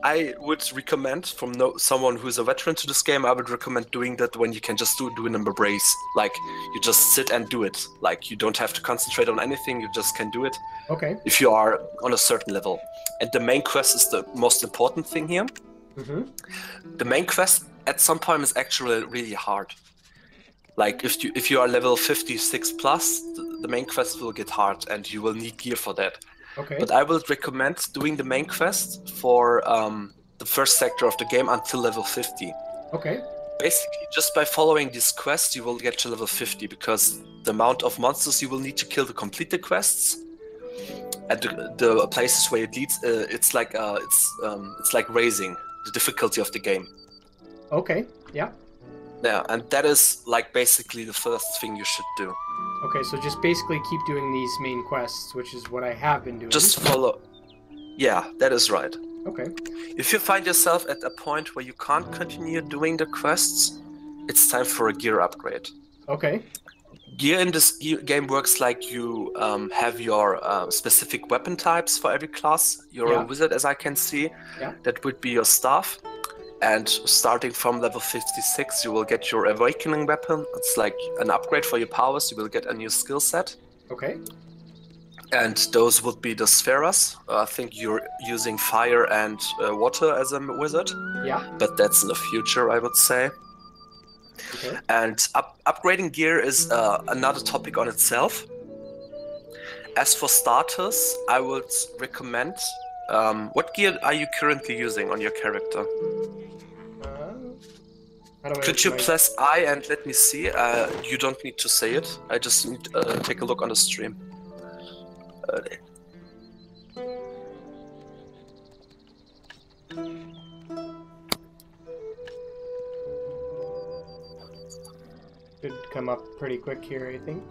I would recommend, from someone who's a veteran to this game, I would recommend doing that when you can just do an embrace. Like, you just sit and do it. Like, you don't have to concentrate on anything, you just can do it. Okay. If you are on a certain level. And the main quest is the most important thing here. Mm-hmm. The main quest at some point is actually really hard. Like, if you are level 56 plus, the main quest will get hard and you will need gear for that. Okay. But I would recommend doing the main quest for the first sector of the game until level 50. Okay. Basically, just by following this quest, you will get to level 50, because the amount of monsters you will need to kill to complete the quests, and the places where it leads, it's like raising the difficulty of the game. Okay. Yeah. Yeah, and that is like basically the first thing you should do. Okay, so just basically keep doing these main quests, which is what I have been doing. Just follow. Yeah, that is right. Okay. If you find yourself at a point where you can't continue doing the quests, it's time for a gear upgrade. Okay. Gear in this game works like you have your specific weapon types for every class. You're a wizard, as I can see. Yeah. That would be your staff. And starting from level 56, you will get your awakening weapon. It's like an upgrade for your powers. You will get a new skill set. Okay. And those would be the spheres. I think you're using fire and water as a wizard. Yeah. But that's in the future, I would say. Okay. And upgrading gear is another topic on itself. As for starters, I would recommend What gear are you currently using on your character? How do I Could you open my- press I and let me see? You don't need to say it. I just need to take a look on the stream. Should come up pretty quick here, I think.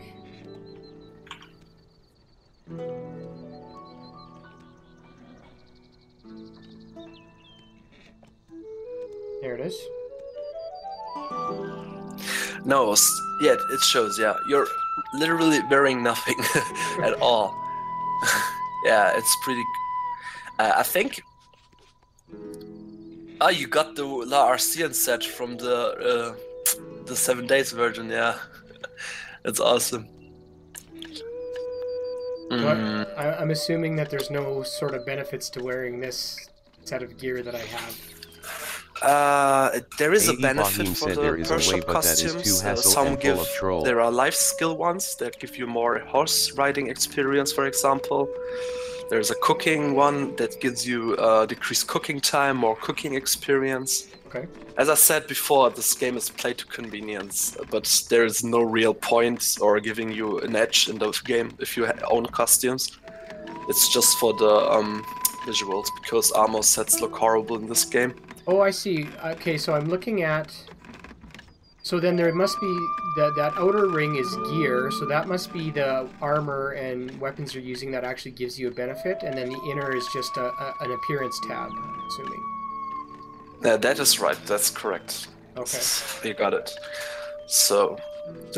There it is. No, yeah, it shows, yeah. You're literally wearing nothing at all. Yeah, it's pretty... I think... Ah, you got the La Arcian set from the 7 days version, yeah. That's awesome. So I'm assuming that there's no sort of benefits to wearing this set of gear that I have. There is a AE benefit Bohim for said the there is a way, Persian but that is too costumes. hassle Some and give... full of troll. There are life skill ones that give you more horse riding experience, for example. There's a cooking one that gives you decreased cooking time, more cooking experience. Okay. As I said before, this game is played to convenience, but there is no real point or giving you an edge in the game if you own costumes. It's just for the visuals, because armor sets look horrible in this game. Oh, I see. Okay, so I'm looking at... So then there must be... That outer ring is gear, so that must be the armor and weapons you're using that actually gives you a benefit, and then the inner is just an appearance tab, I'm assuming. That is right, that's correct. Okay. You got it. So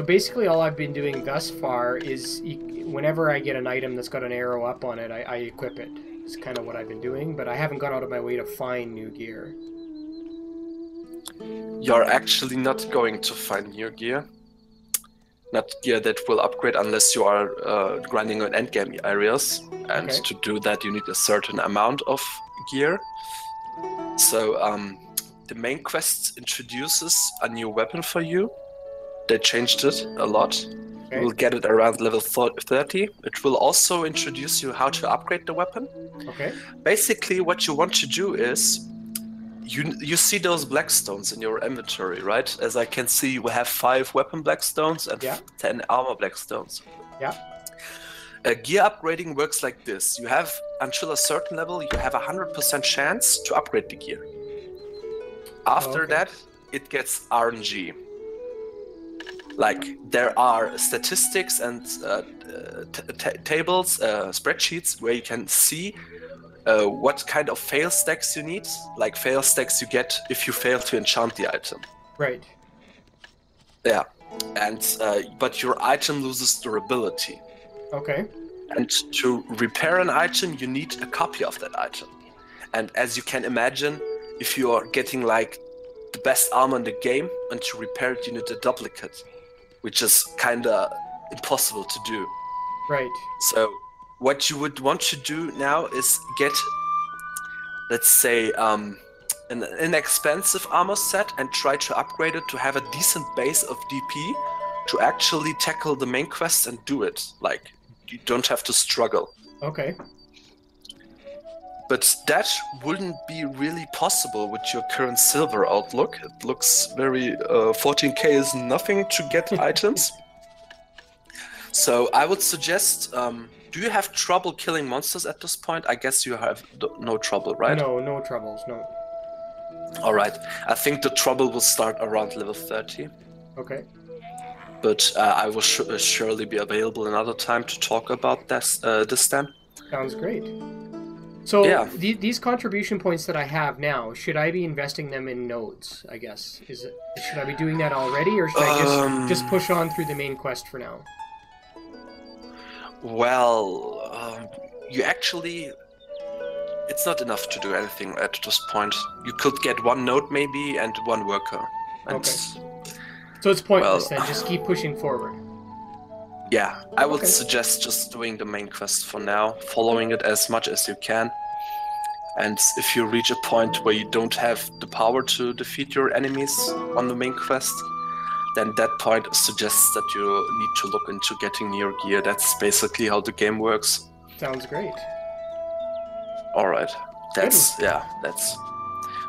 basically all I've been doing thus far is whenever I get an item that's got an arrow up on it, I equip it. It's kind of what I've been doing, but I haven't gone out of my way to find new gear. you're actually not going to find new gear. Not gear that will upgrade unless you are grinding on endgame areas. And Okay. to do that, you need a certain amount of gear. So the main quest introduces a new weapon for you. They changed it a lot. Okay. You will get it around level 30. It will also introduce you how to upgrade the weapon. Okay. Basically, what you want to do is, you see those black stones in your inventory, right? As I can see, you have 5 weapon black stones and Yeah. 10 armor black stones. Yeah. Gear upgrading works like this. You have, until a certain level, you have a 100% chance to upgrade the gear. After Okay. that, it gets RNG. Like, there are statistics and tables, spreadsheets, where you can see what kind of fail stacks you need. Like, fail stacks you get if you fail to enchant the item. Right. Yeah. And, but your item loses durability. Okay. And to repair an item, you need a copy of that item. And as you can imagine, if you are getting like the best armor in the game, and to repair it, you need a duplicate, which is kinda impossible to do. Right. So what you would want to do now is get, let's say, an inexpensive armor set and try to upgrade it to have a decent base of DP to actually tackle the main quest and do it. Like, you don't have to struggle. Okay. But that wouldn't be really possible with your current silver outlook. It looks very... 14k is nothing to get items. So I would suggest... do you have trouble killing monsters at this point? I guess you have no trouble, right? No, no troubles, no. Alright. I think the trouble will start around level 30. Okay. But I will surely be available another time to talk about this then. Sounds great. So Yeah. these contribution points that I have now, should I be investing them in nodes, I guess? Should I be doing that already, or should I just push on through the main quest for now? Well, you actually... It's not enough to do anything at this point. You could get 1 node maybe and 1 worker. And Okay. So it's pointless Well, then, just keep pushing forward. yeah, I would Okay. suggest just doing the main quest for now, following it as much as you can. And if you reach a point where you don't have the power to defeat your enemies on the main quest, then that point suggests that you need to look into getting new gear. That's basically how the game works. Sounds great. All right. That's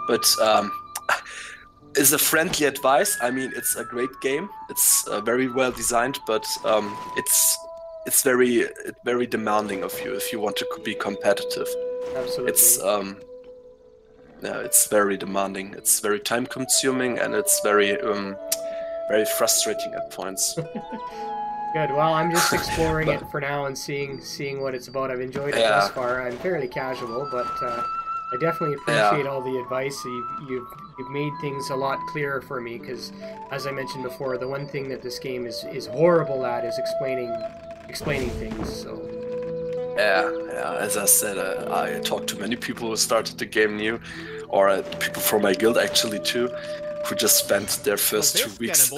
But is a friendly advice. I mean, it's a great game. It's very well designed, but it's very demanding of you if you want to be competitive. Absolutely. It's very demanding. It's very time consuming, and it's very frustrating at points. Good. Well, I'm just exploring it for now and seeing what it's about. I've enjoyed it thus far. I'm fairly casual, but I definitely appreciate all the advice. You've made things a lot clearer for me, because, as I mentioned before, the one thing that this game is horrible at is explaining things. So. Yeah. As I said, I talked to many people who started the game new, or people from my guild actually too, who just spent their first 2 weeks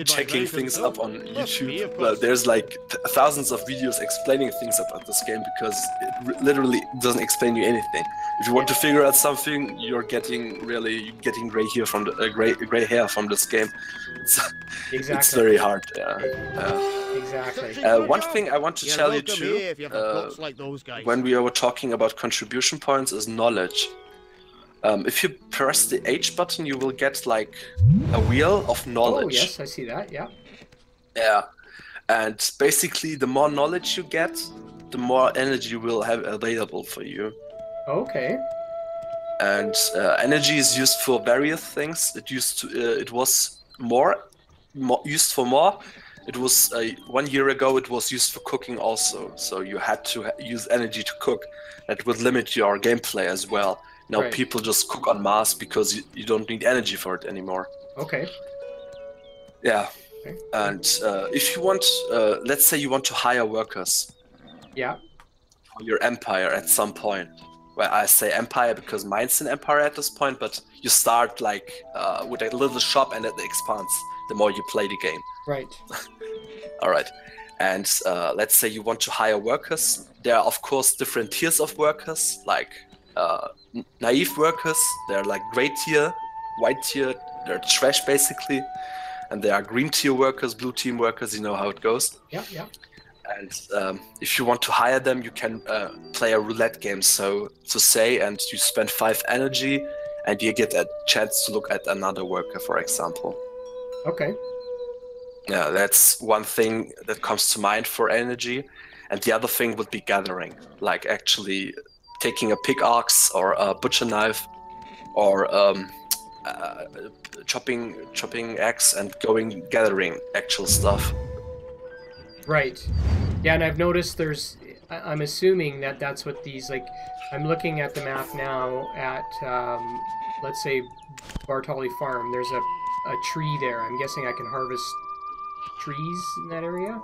checking things up on YouTube. Well, there's like thousands of videos explaining things about this game, because it literally doesn't explain you anything. If you want to figure out something, you're getting gray hair from gray hair from this game. It's very hard. Exactly. One thing I want to tell you too, when we were talking about contribution points, is knowledge. If you press the H button, you will get like a wheel of knowledge. Oh yes, I see that. Yeah. Yeah, and basically, the more knowledge you get, the more energy you will have available for you. Okay. And energy is used for various things. It was used for more. It was 1 year ago. It was used for cooking also. So you had to use energy to cook. That would limit your gameplay as well. Now people just cook en masse because you don't need energy for it anymore. Okay. Yeah. Okay. And if you want, let's say you want to hire workers. Yeah. For your empire at some point. Well, I say empire because mine's an empire at this point, but you start like with a little shop and it expands the more you play the game. Right. All right. And let's say you want to hire workers. There are, of course, different tiers of workers, like naive workers. They're like gray tier, white tier. They're trash, basically. And there are green tier workers, blue team workers. You know how it goes. Yeah, yeah. And if you want to hire them, you can play a roulette game, so to say, and you spend 5 energy, and you get a chance to look at another worker, for example. Okay. Yeah, that's one thing that comes to mind for energy. And the other thing would be gathering, like actually taking a pickaxe or a butcher knife or chopping axe and going gathering actual stuff. Right. Yeah, and I've noticed I'm assuming that that's what these, like, I'm looking at the map now at, let's say, Bartoli Farm. There's a tree there. I'm guessing I can harvest trees in that area?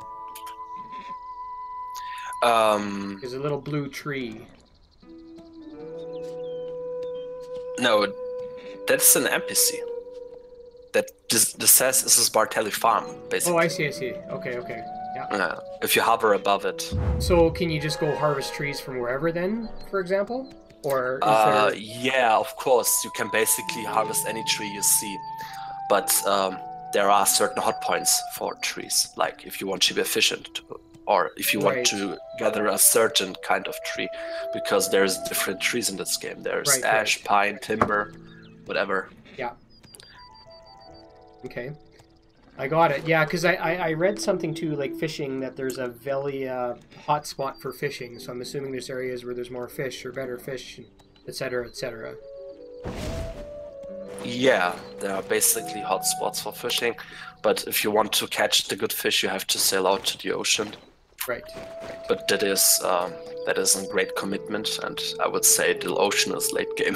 There's a little blue tree. No, that's an NPC. That this says this is Bartelli Farm, basically. Oh, I see. Okay. Yeah. If you hover above it. So can you just go harvest trees from wherever then, for example? Or is there... Yeah, of course. You can basically harvest any tree you see. But there are certain hot points for trees, like if you want to be efficient, or if you want to gather a certain kind of tree, because there's different trees in this game. There's ash, pine, timber, whatever. Yeah. Okay. I got it. Yeah, because I read something too, like fishing, that there's a very hot spot for fishing. So I'm assuming there's areas where there's more fish or better fish, etc., etc. Yeah, there are basically hot spots for fishing, but if you want to catch the good fish, you have to sail out to the ocean. Right. But that is a great commitment, and I would say the ocean is late game.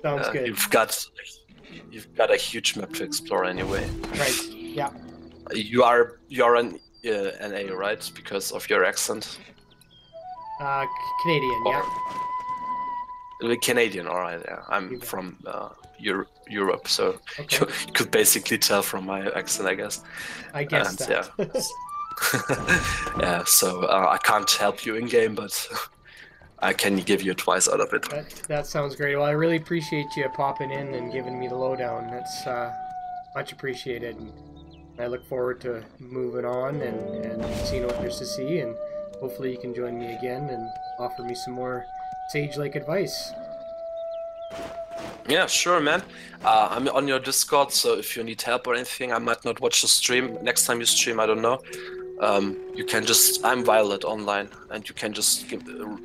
Sounds good. You've got a huge map to explore anyway. Right. Yeah. You're an NA, right? Because of your accent. Canadian. Yeah. Canadian, all right. Yeah, I'm from Europe, so you could basically tell from my accent, I guess. I guess that. Yeah. Yeah. So I can't help you in game, but I can give you advice out of it. That sounds great. Well, I really appreciate you popping in and giving me the lowdown. That's much appreciated. And I look forward to moving on and seeing what there's to see. And hopefully you can join me again and offer me some more sage-like advice. Yeah, sure, man. I'm on your Discord, so if you need help or anything, I might not watch the stream. Next time you stream, I don't know. You can just, I'm Violet online, and you can just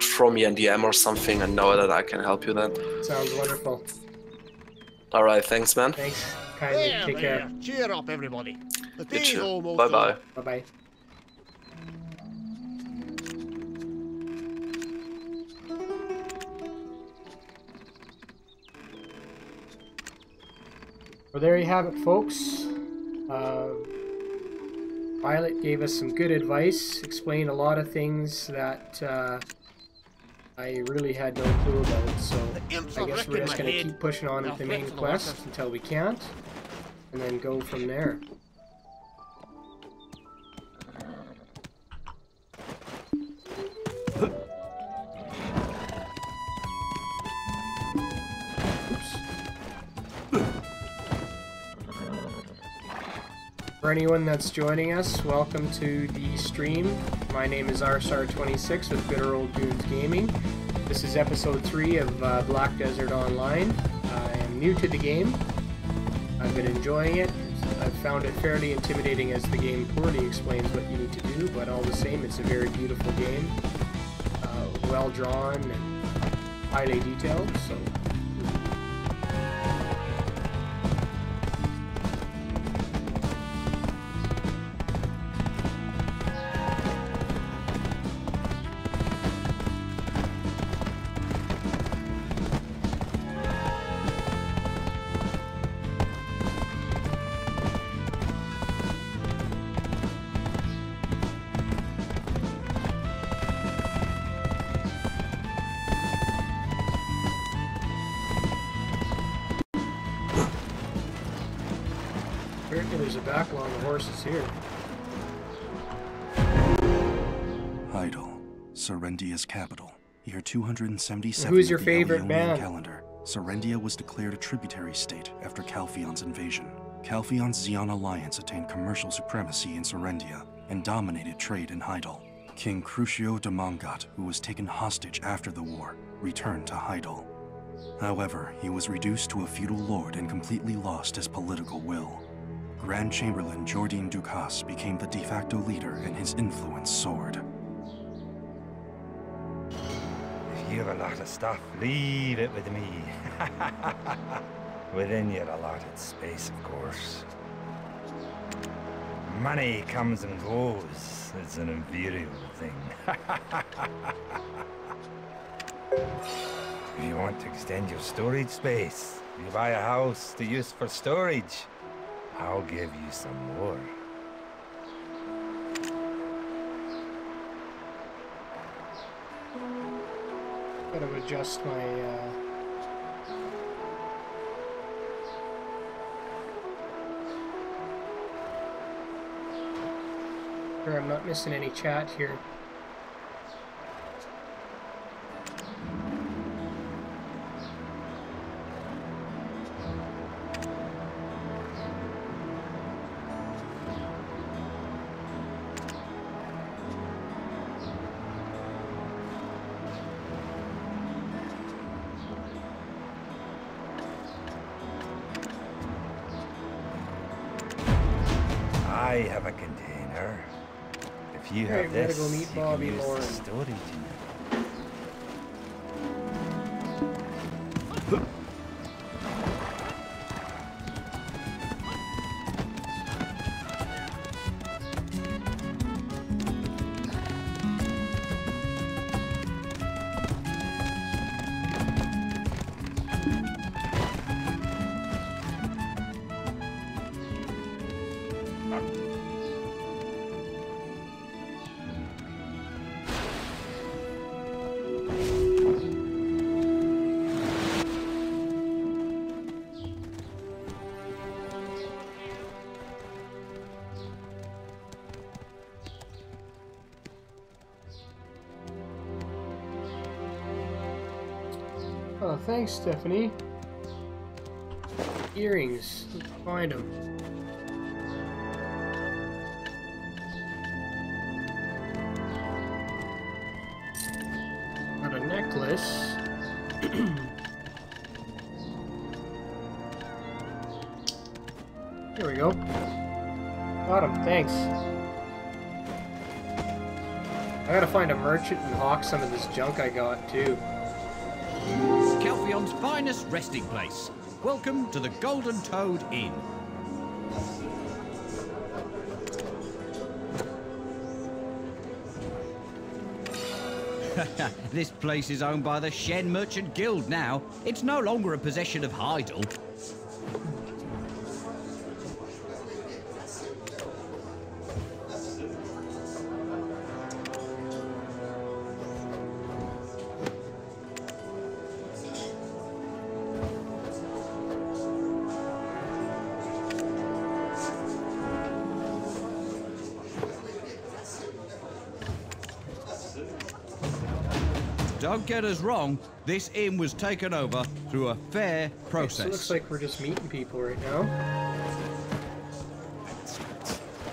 throw me an DM or something and know that I can help you then. Sounds wonderful. Alright, thanks, man. Thanks. Kindly. There, Take there. care. Cheer up, everybody. The You day's too. almost Bye-bye. over. Bye-bye. Well, there you have it, folks. Violet gave us some good advice, explained a lot of things that I really had no clue about, so I guess we're just going to keep pushing on with the main quest until we can't, and then go from there. For anyone that's joining us, welcome to the stream. My name is RStar26 with Good Old Goons Gaming. This is episode 3 of Black Desert Online. I am new to the game. I've been enjoying it. I've found it fairly intimidating as the game poorly explains what you need to do, but all the same, it's a very beautiful game. Well drawn and highly detailed, so apparently there's a backlog of horses here. Heidel, Serendia's capital. Year 277 Who's your of the favorite Elionian band? calendar. Serendia was declared a tributary state after Calphion's invasion. Calphion's Xian alliance attained commercial supremacy in Serendia and dominated trade in Heidel. King Crucio de Mongat, who was taken hostage after the war, returned to Heidel. However, he was reduced to a feudal lord and completely lost his political will. Grand Chamberlain Jordine Ducasse became the de facto leader and his influence soared. If you have a lot of stuff, leave it with me. Within your allotted space, of course. Money comes and goes. It's an invariable thing. If you want to extend your storage space, you buy a house to use for storage, I'll give you some more. Gotta adjust my sure I'm not missing any chat here. I have a container. If you Alright, have we gotta this, go meet you Bobby can use Lauren. the storage in it. Oh, thanks, Stephanie. Earrings. Let's find them. Got a necklace. necklace. Here we go. Got him, thanks. I gotta find a merchant and hawk some of this junk I got, too. Calphion's finest resting place. Welcome to the Golden Toad Inn. This place is owned by the Shen Merchant Guild now. It's no longer a possession of Heidel. Don't get us wrong, this inn was taken over through a fair process. So it looks like we're just meeting people right now.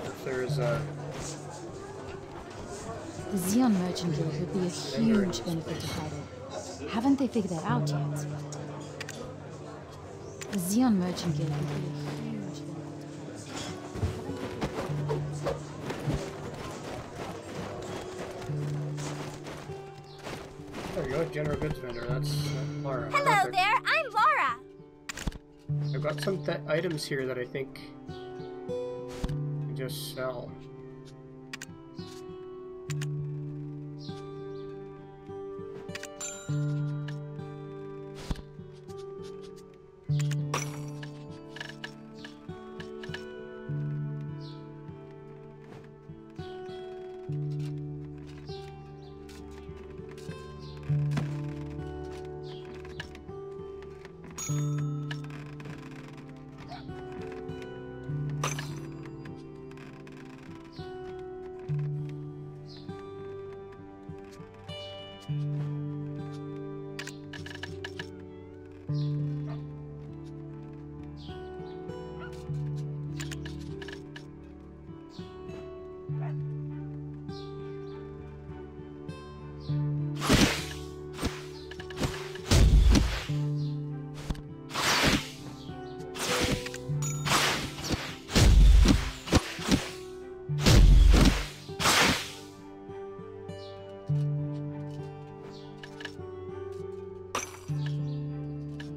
If there's a... The Xeon Merchant Guild would be a huge benefit to Heidel. Haven't they figured that out yet? The Xeon Merchant Guild would be a huge benefit. There we go, general goods vendor. That's Laura. Hello Perfect. there, I'm Laura. I've got some items here that I think I can just sell.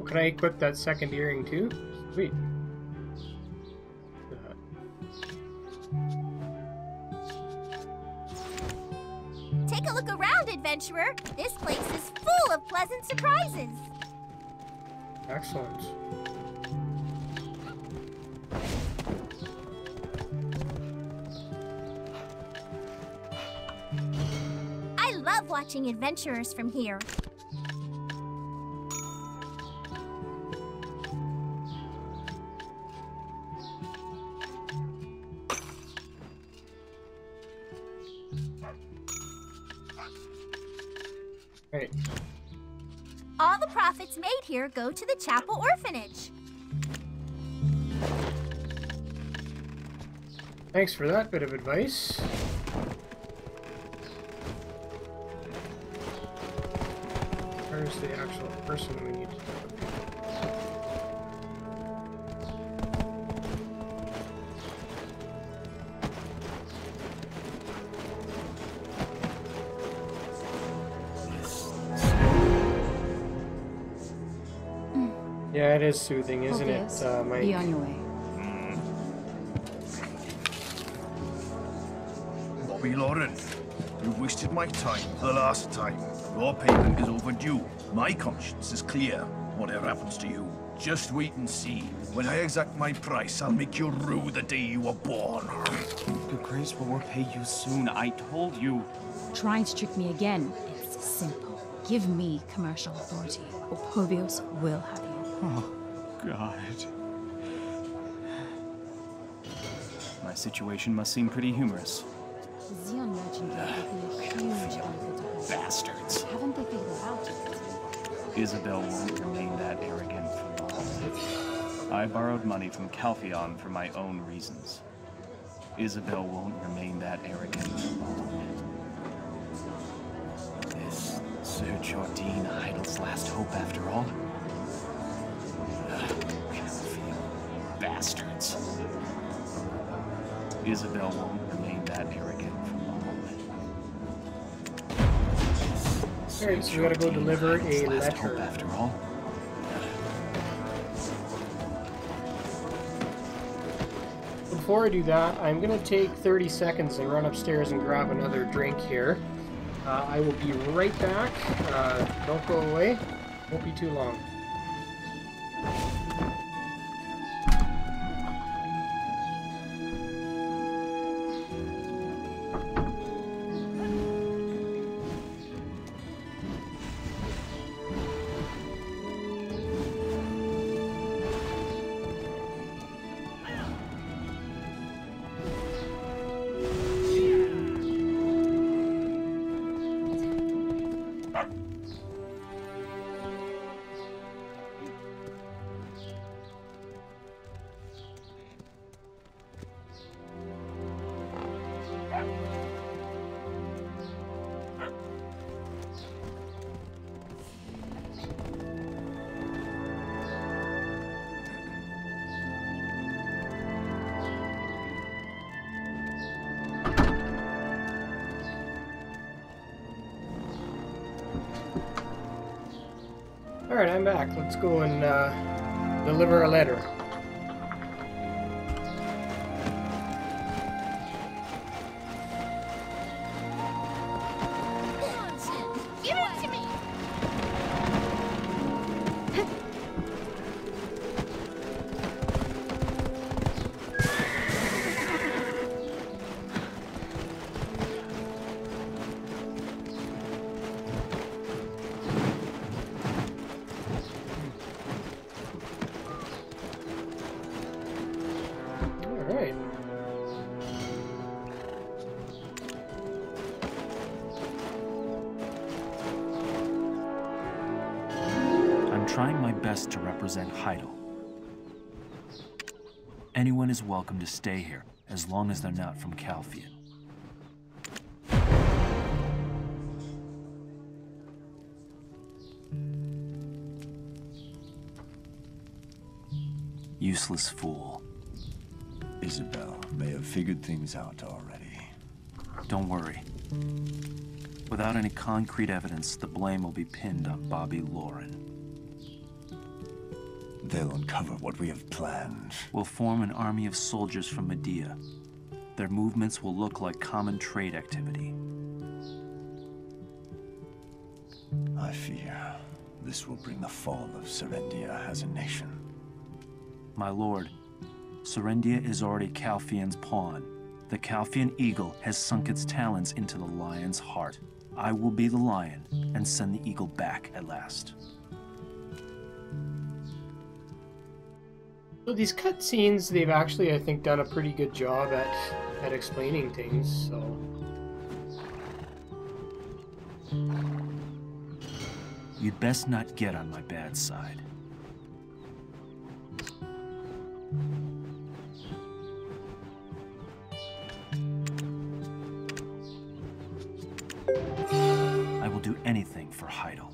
Can I equip that second earring too? Sweet. Take a look around, adventurer. This place is full of pleasant surprises. Excellent. I love watching adventurers from here. Right. All the profits made here go to the chapel orphanage. Thanks for that bit of advice. Where's the actual person we need to talk to? Yeah, it is soothing, isn't it, Mike? Be on your way. Bobby Lauren, you wasted my time the last time. Your payment is overdue. My conscience is clear. Whatever happens to you, just wait and see. When I exact my price, I'll make you rue the day you were born. Your Grace will repay you soon, I told you. Trying to trick me again. It's simple. Give me commercial authority, or Povios will have you. Oh, God. My situation must seem pretty humorous. The Xeon Merchant Guild would be a huge benefit to her. Bastards. Haven't they figured it out yet? Isabel won't remain that arrogant for long. I borrowed money from Calphion for my own reasons. Isabel won't remain that arrogant for long. This suit that you're Dean Heidel's last hope after all? Bastards. Isabel won't remain that arrogant for long. Alright, so we gotta go deliver a letter. After all. Before I do that, I'm gonna take 30 seconds and run upstairs and grab another drink here. I will be right back. Don't go away. Won't be too long. Alright, I'm back. Let's go and deliver a letter. Give it to me! Alright. I'm trying my best to represent Heidel. Anyone is welcome to stay here, as long as they're not from Calfian. Useless fool. Isabel may have figured things out already. Don't worry. Without any concrete evidence, the blame will be pinned on Bobby Lauren. They'll uncover what we have planned. We'll form an army of soldiers from Medea. Their movements will look like common trade activity. I fear this will bring the fall of Serendia as a nation. My lord, Serendia is already Calfian's pawn. The Calfian eagle has sunk its talons into the lion's heart. I will be the lion and send the eagle back at last. So these cutscenes, they've actually, I think, done a pretty good job at explaining things, so... You'd best not get on my bad side. I will do anything for Heidel.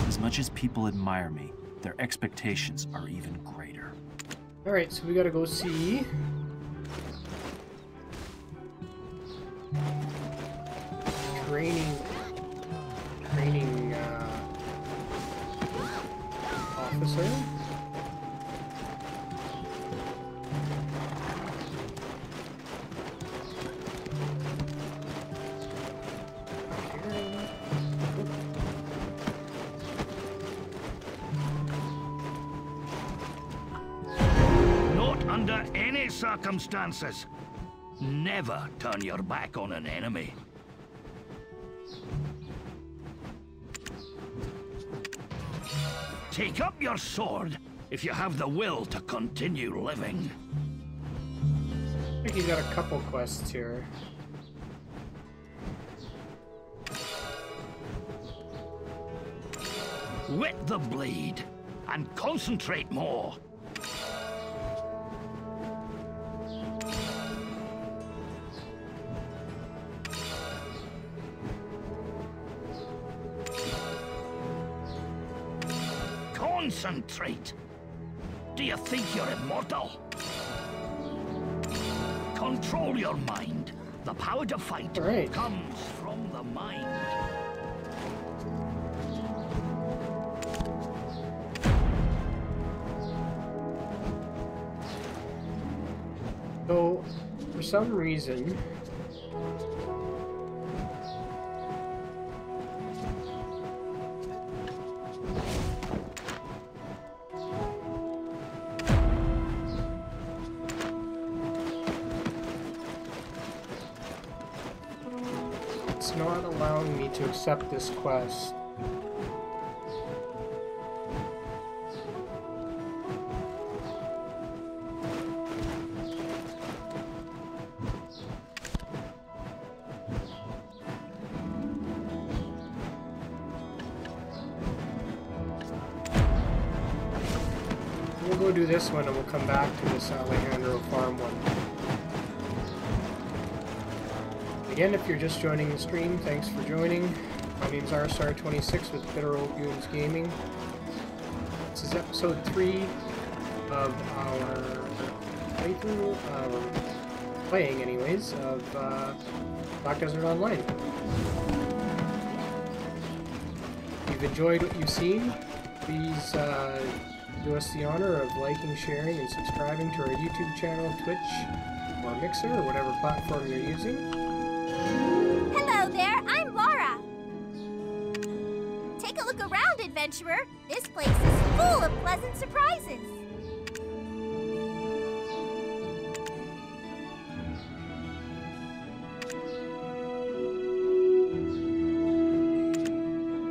As much as people admire me, their expectations are even greater. Alright, so we gotta go see... Training officer? Under any circumstances, never turn your back on an enemy. Take up your sword if you have the will to continue living. I think you got a couple quests here. Wet the blade and concentrate more. Concentrate. Do you think you're immortal? Control your mind. The power to fight comes from the mind. So, for some reason, it's not allowing me to accept this quest. We'll go do this one and we'll come back to this Alejandro Farm one. Again, if you're just joining the stream, thanks for joining. My name's RStar26 with Bitter Old Goons Gaming. This is episode 3 of our playthrough, playing anyways, of Black Desert Online. If you've enjoyed what you've seen, please do us the honor of liking, sharing, and subscribing to our YouTube channel, Twitch, or Mixer, or whatever platform you're using. Hello there, I'm Laura. Take a look around, adventurer. This place is full of pleasant surprises.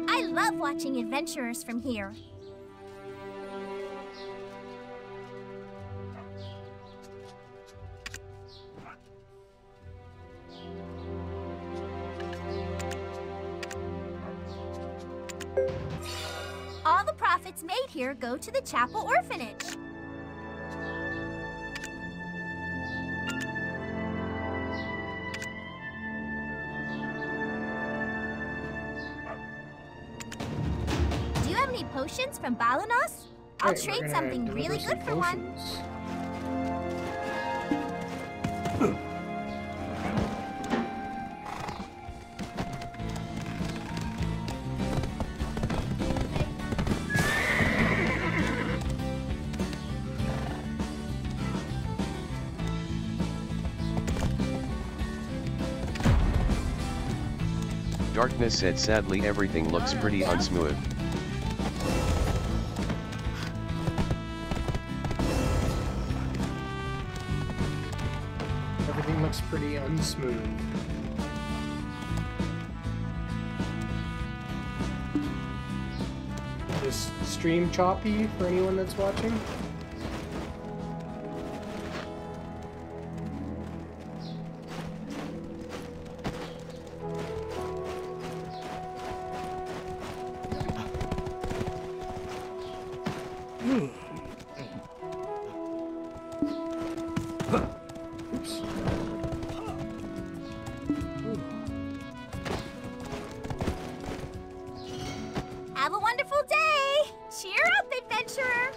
I love watching adventurers from here. All the profits made here go to the Chapel Orphanage. Do you have any potions from Balanos? I'll trade something really good for one. Darkness said sadly everything looks pretty unsmooth. Everything looks pretty unsmooth. Is stream choppy for anyone that's watching? Have a wonderful day! Cheer up, adventurer!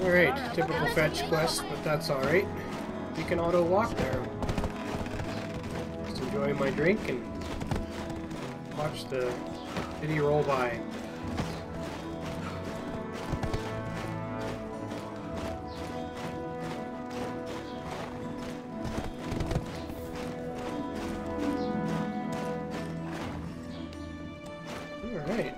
Alright, typical fetch quest, but that's alright. You can auto walk there. Just enjoy my drink and watch the city roll by. Alright.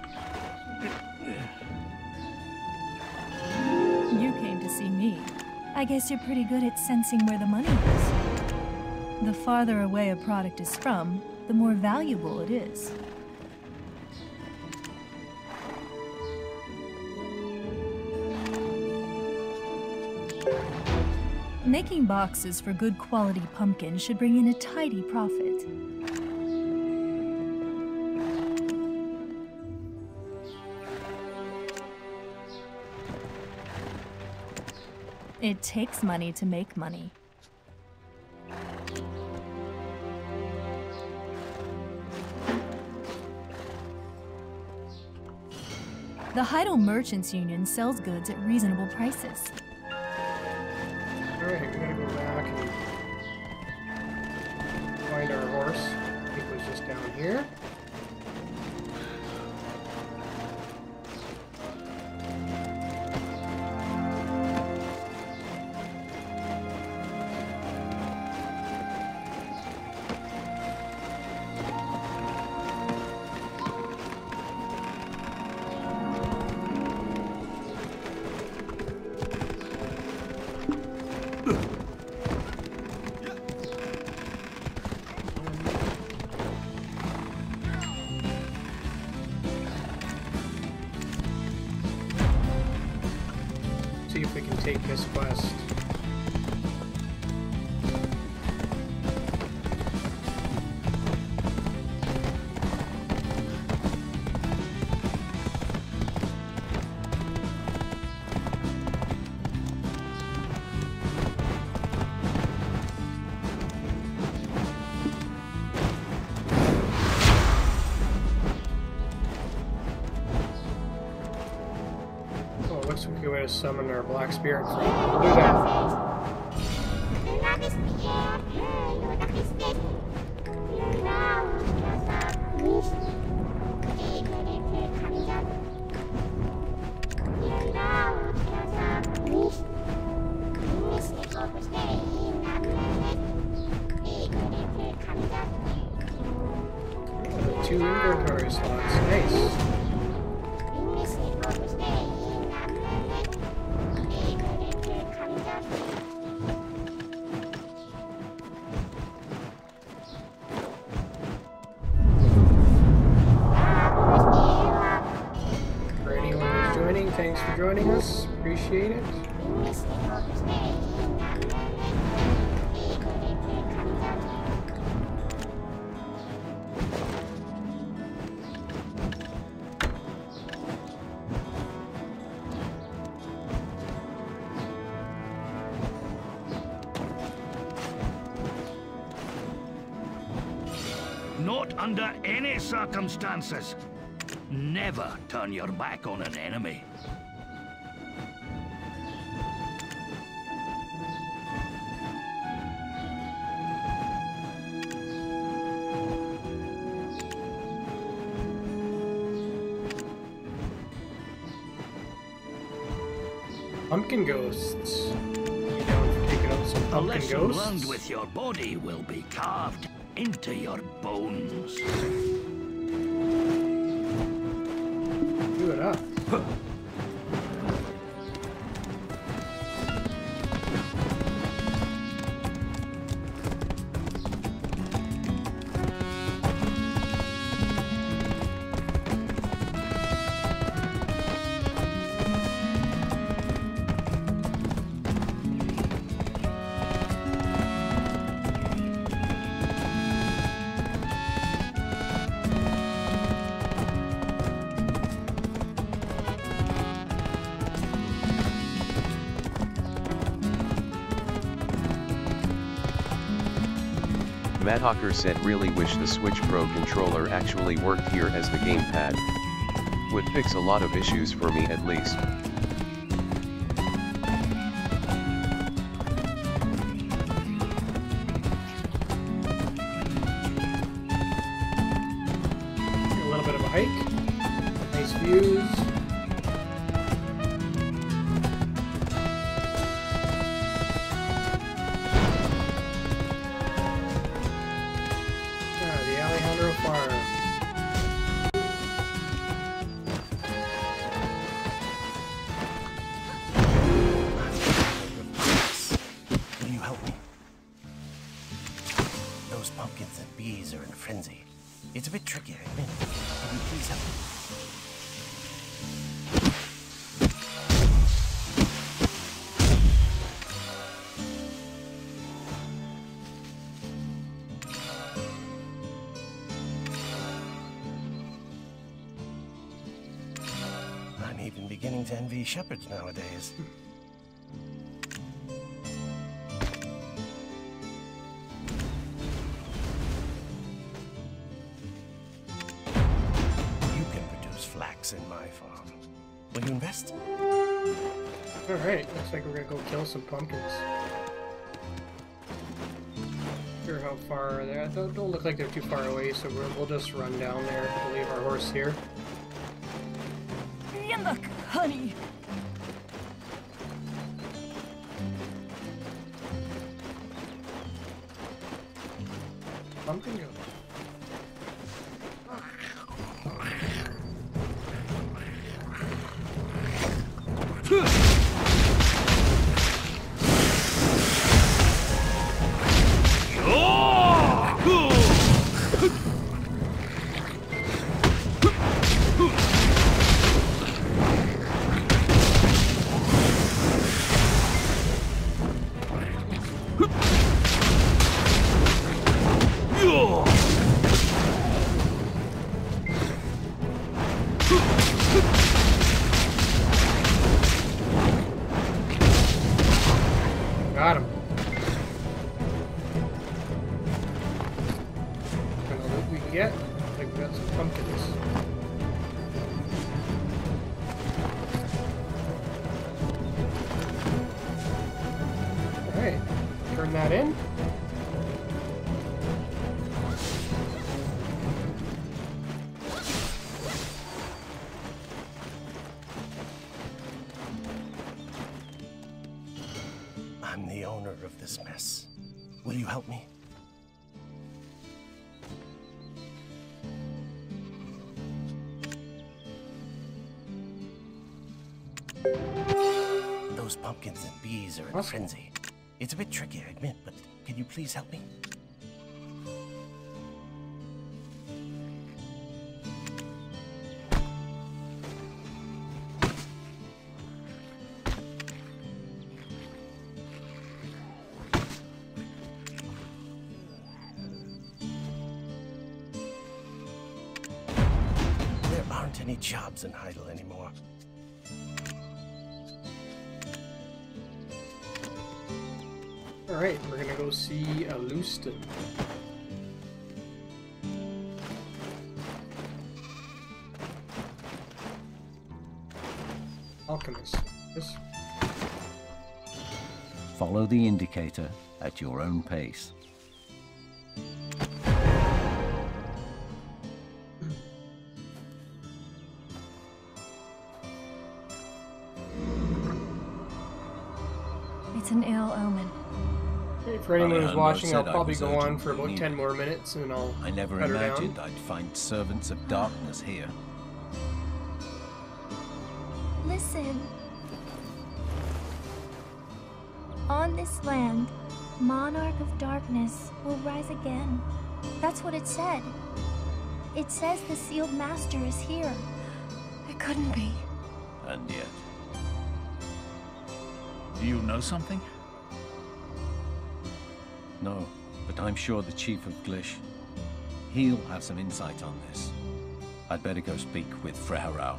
You came to see me. I guess you're pretty good at sensing where the money is. The farther away a product is from, the more valuable it is. Making boxes for good quality pumpkin should bring in a tidy profit. It takes money to make money. The Heidel Merchants Union sells goods at reasonable prices. Alright, we gotta go back and find our horse. I think it was just down here. See if we can take this quest. Looks like we would have summoned our black spirit friend. We'll do that. Two inventory slots. Nice. Thanks for joining us. Appreciate it. Not under any circumstances. Never turn your back on an enemy. Pumpkin ghosts. You down for taking out some A pumpkin lesson ghosts? learned with your body will be carved into your bones. Do it up. Madhawker said really wish the Switch Pro controller actually worked here as the gamepad. Would fix a lot of issues for me at least. A little bit of a hike. Nice views. bees are in a frenzy. It's a bit tricky, I admit. Can you please help me? I'm even beginning to envy shepherds nowadays. In my farm. Will you invest? Alright, looks like we're gonna go kill some pumpkins. Not sure how far they don't look like they're too far away, so we'll just run down there. We'll leave our horse here. Look, honey. Pumpkin go. Got him. What kind of loot we can get? I think we got some pumpkins. Alright, turn that in. I'm the owner of this mess. Will you help me? Those pumpkins and bees are in a frenzy. It's a bit tricky, I admit, but can you please help me? There aren't any jobs in Heidel anymore. Alright, we're gonna go see Leuston. Alchemist. Yes. Follow the indicator at your own pace. It's an ill omen. Hey, for anyone who's watching, I'll probably go on for about 10 more minutes and I'll I never cut her imagined down. I'd find servants of darkness here. Listen. On this land, Monarch of Darkness will rise again. That's what it said. It says the Sealed Master is here. It couldn't be. And yet... Do you know something? No, but I'm sure the Chief of Glish, he'll have some insight on this. I'd better go speak with Freharau.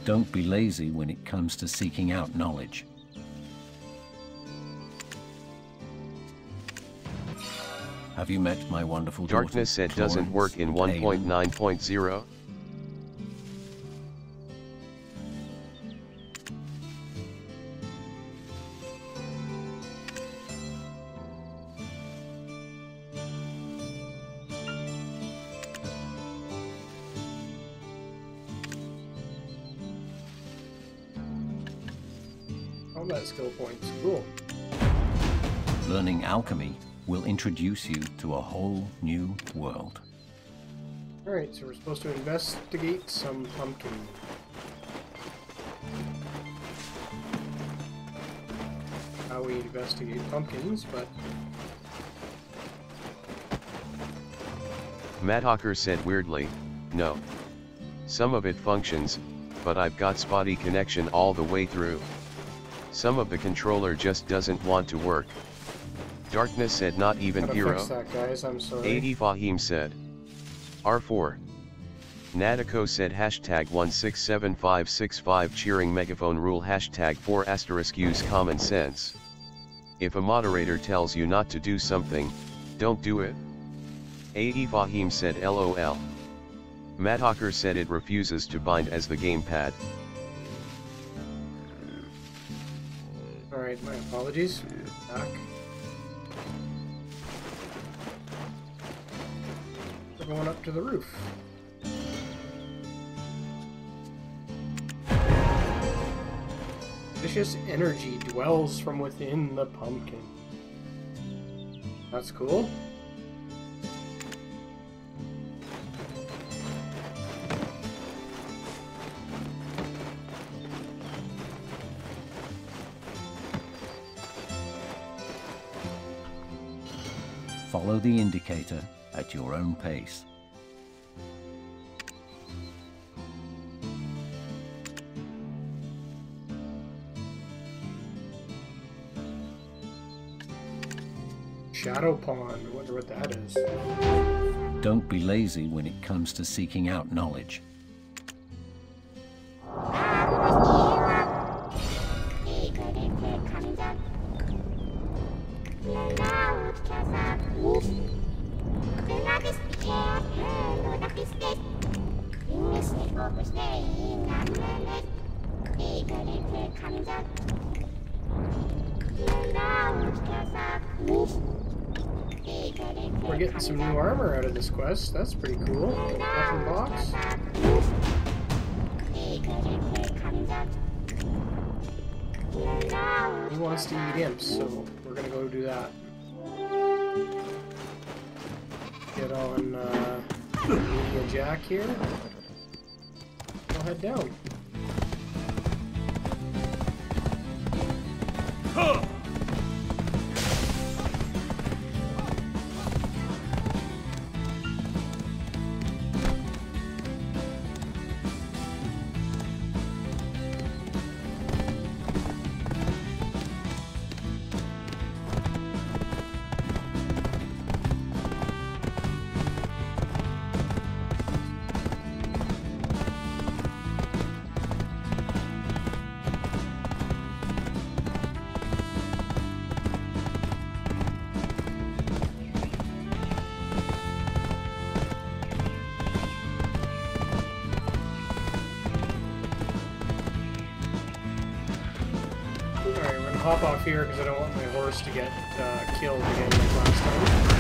Don't be lazy when it comes to seeking out knowledge. Have you met my wonderful daughter? Darkness said doesn't work in 1.9.0. Combat skill points. Cool. Learning alchemy will introduce you to a whole new world. Alright, so we're supposed to investigate some pumpkin. how we investigate pumpkins, but... Madhawker said weirdly, no. Some of it functions, but I've got spotty connection all the way through. Some of the controller just doesn't want to work. Darkness said not even Gotta hero. fix that, guys. I'm sorry. 80 Fahim said. R4. Nadiko said hashtag 167565 cheering megaphone rule hashtag 4 asterisk use common sense. If a moderator tells you not to do something, don't do it. 80 Fahim said LOL. Madhawker said it refuses to bind as the gamepad. Alright, my apologies. Back. We're going up to the roof. Vicious energy dwells from within the pumpkin. That's cool. Follow the indicator at your own pace. Shadow Pond, I wonder what that is. Don't be lazy when it comes to seeking out knowledge. We're getting some new armor out of this quest. That's pretty cool. Weapon box. He wants to eat imps, so we're gonna go do that. Get on Media Jack here. We'll head down. Hop off here because I don't want my horse to get killed again like last time.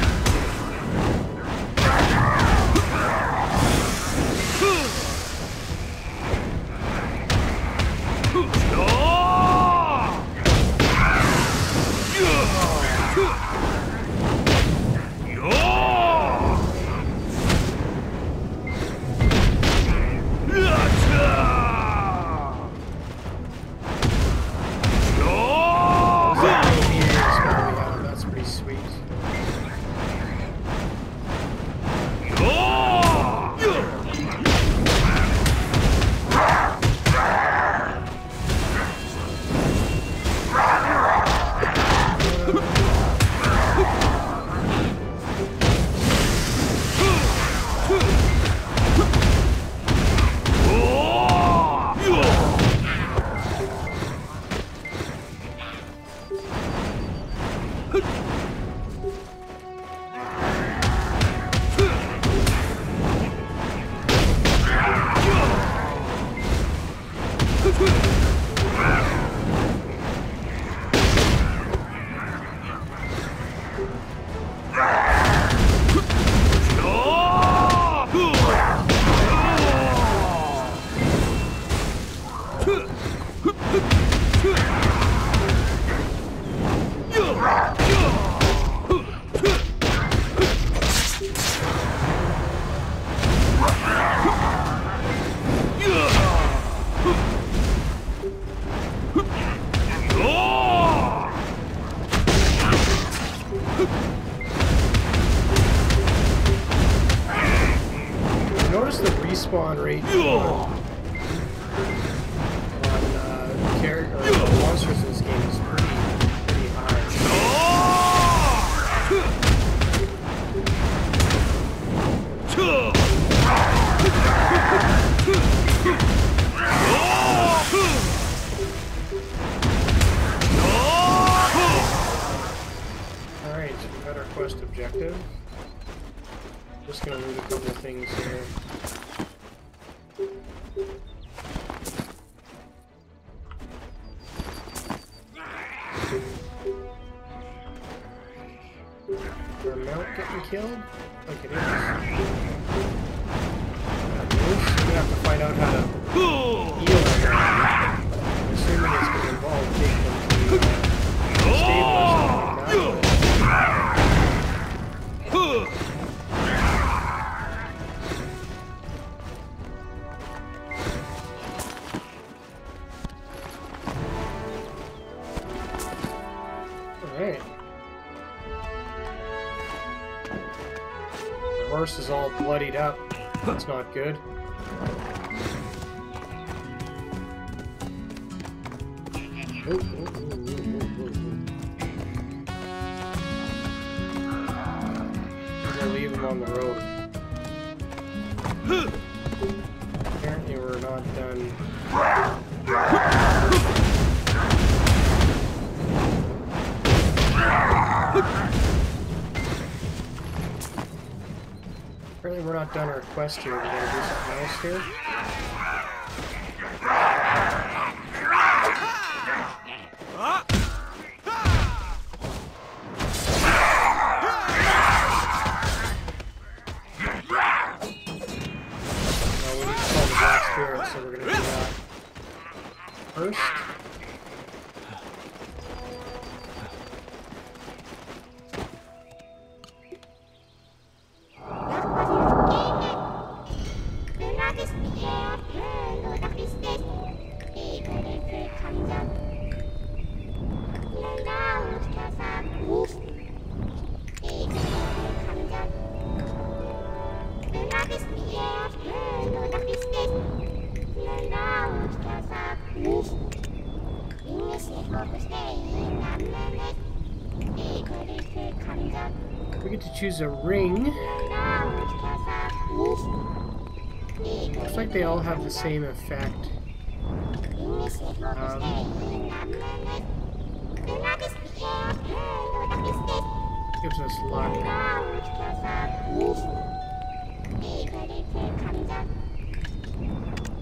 respawn rate on monsters in this game is pretty high. Alright, so we got our quest objective. Just gonna loot a couple of things here. Our mount getting killed? Like it is. We're gonna have to find out how to heal them. I'm assuming it's gonna involve taking them to the stable or something like that. Alright. The horse is all bloodied up. That's not good. I'm gonna leave him on the road. Apparently we're not done. Apparently we're not done our quest here. We're gonna do something else here. We need to call the Black Spirit, so we're gonna do that first. We get to choose a ring. Looks like they all have the same effect. Gives us luck.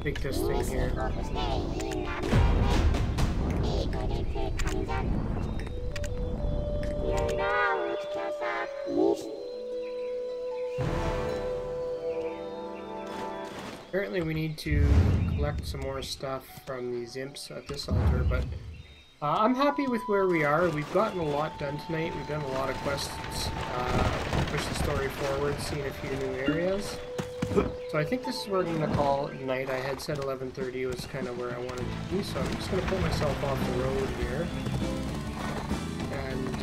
Take this thing here. Apparently we need to collect some more stuff from these imps at this altar, but I'm happy with where we are. We've gotten a lot done tonight. We've done a lot of quests, pushed the story forward, seen a few new areas. So I think this is where I'm going to call it night. I had said 11:30 was kind of where I wanted to be, so I'm just going to pull myself off the road here. And,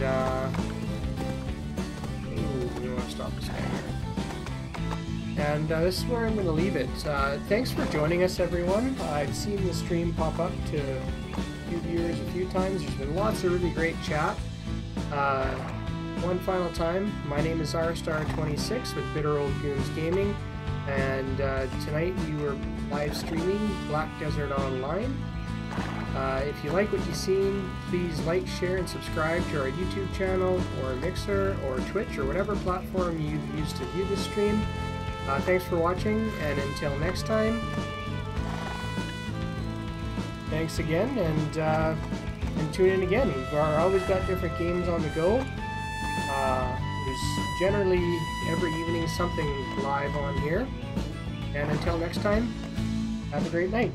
we want to stop this guy here. And this is where I'm going to leave it. Thanks for joining us, everyone. I've seen the stream pop up to a few viewers a few times. There's been lots of really great chat. One final time, my name is rstar26 with Bitter Old Goons Gaming, and tonight we were live streaming Black Desert Online. If you like what you've seen, please like, share, and subscribe to our YouTube channel, or Mixer, or Twitch, or whatever platform you use to view this stream. Thanks for watching, and until next time, thanks again, and tune in again. We've always got different games on the go. There's generally every evening something live on here. And until next time, have a great night.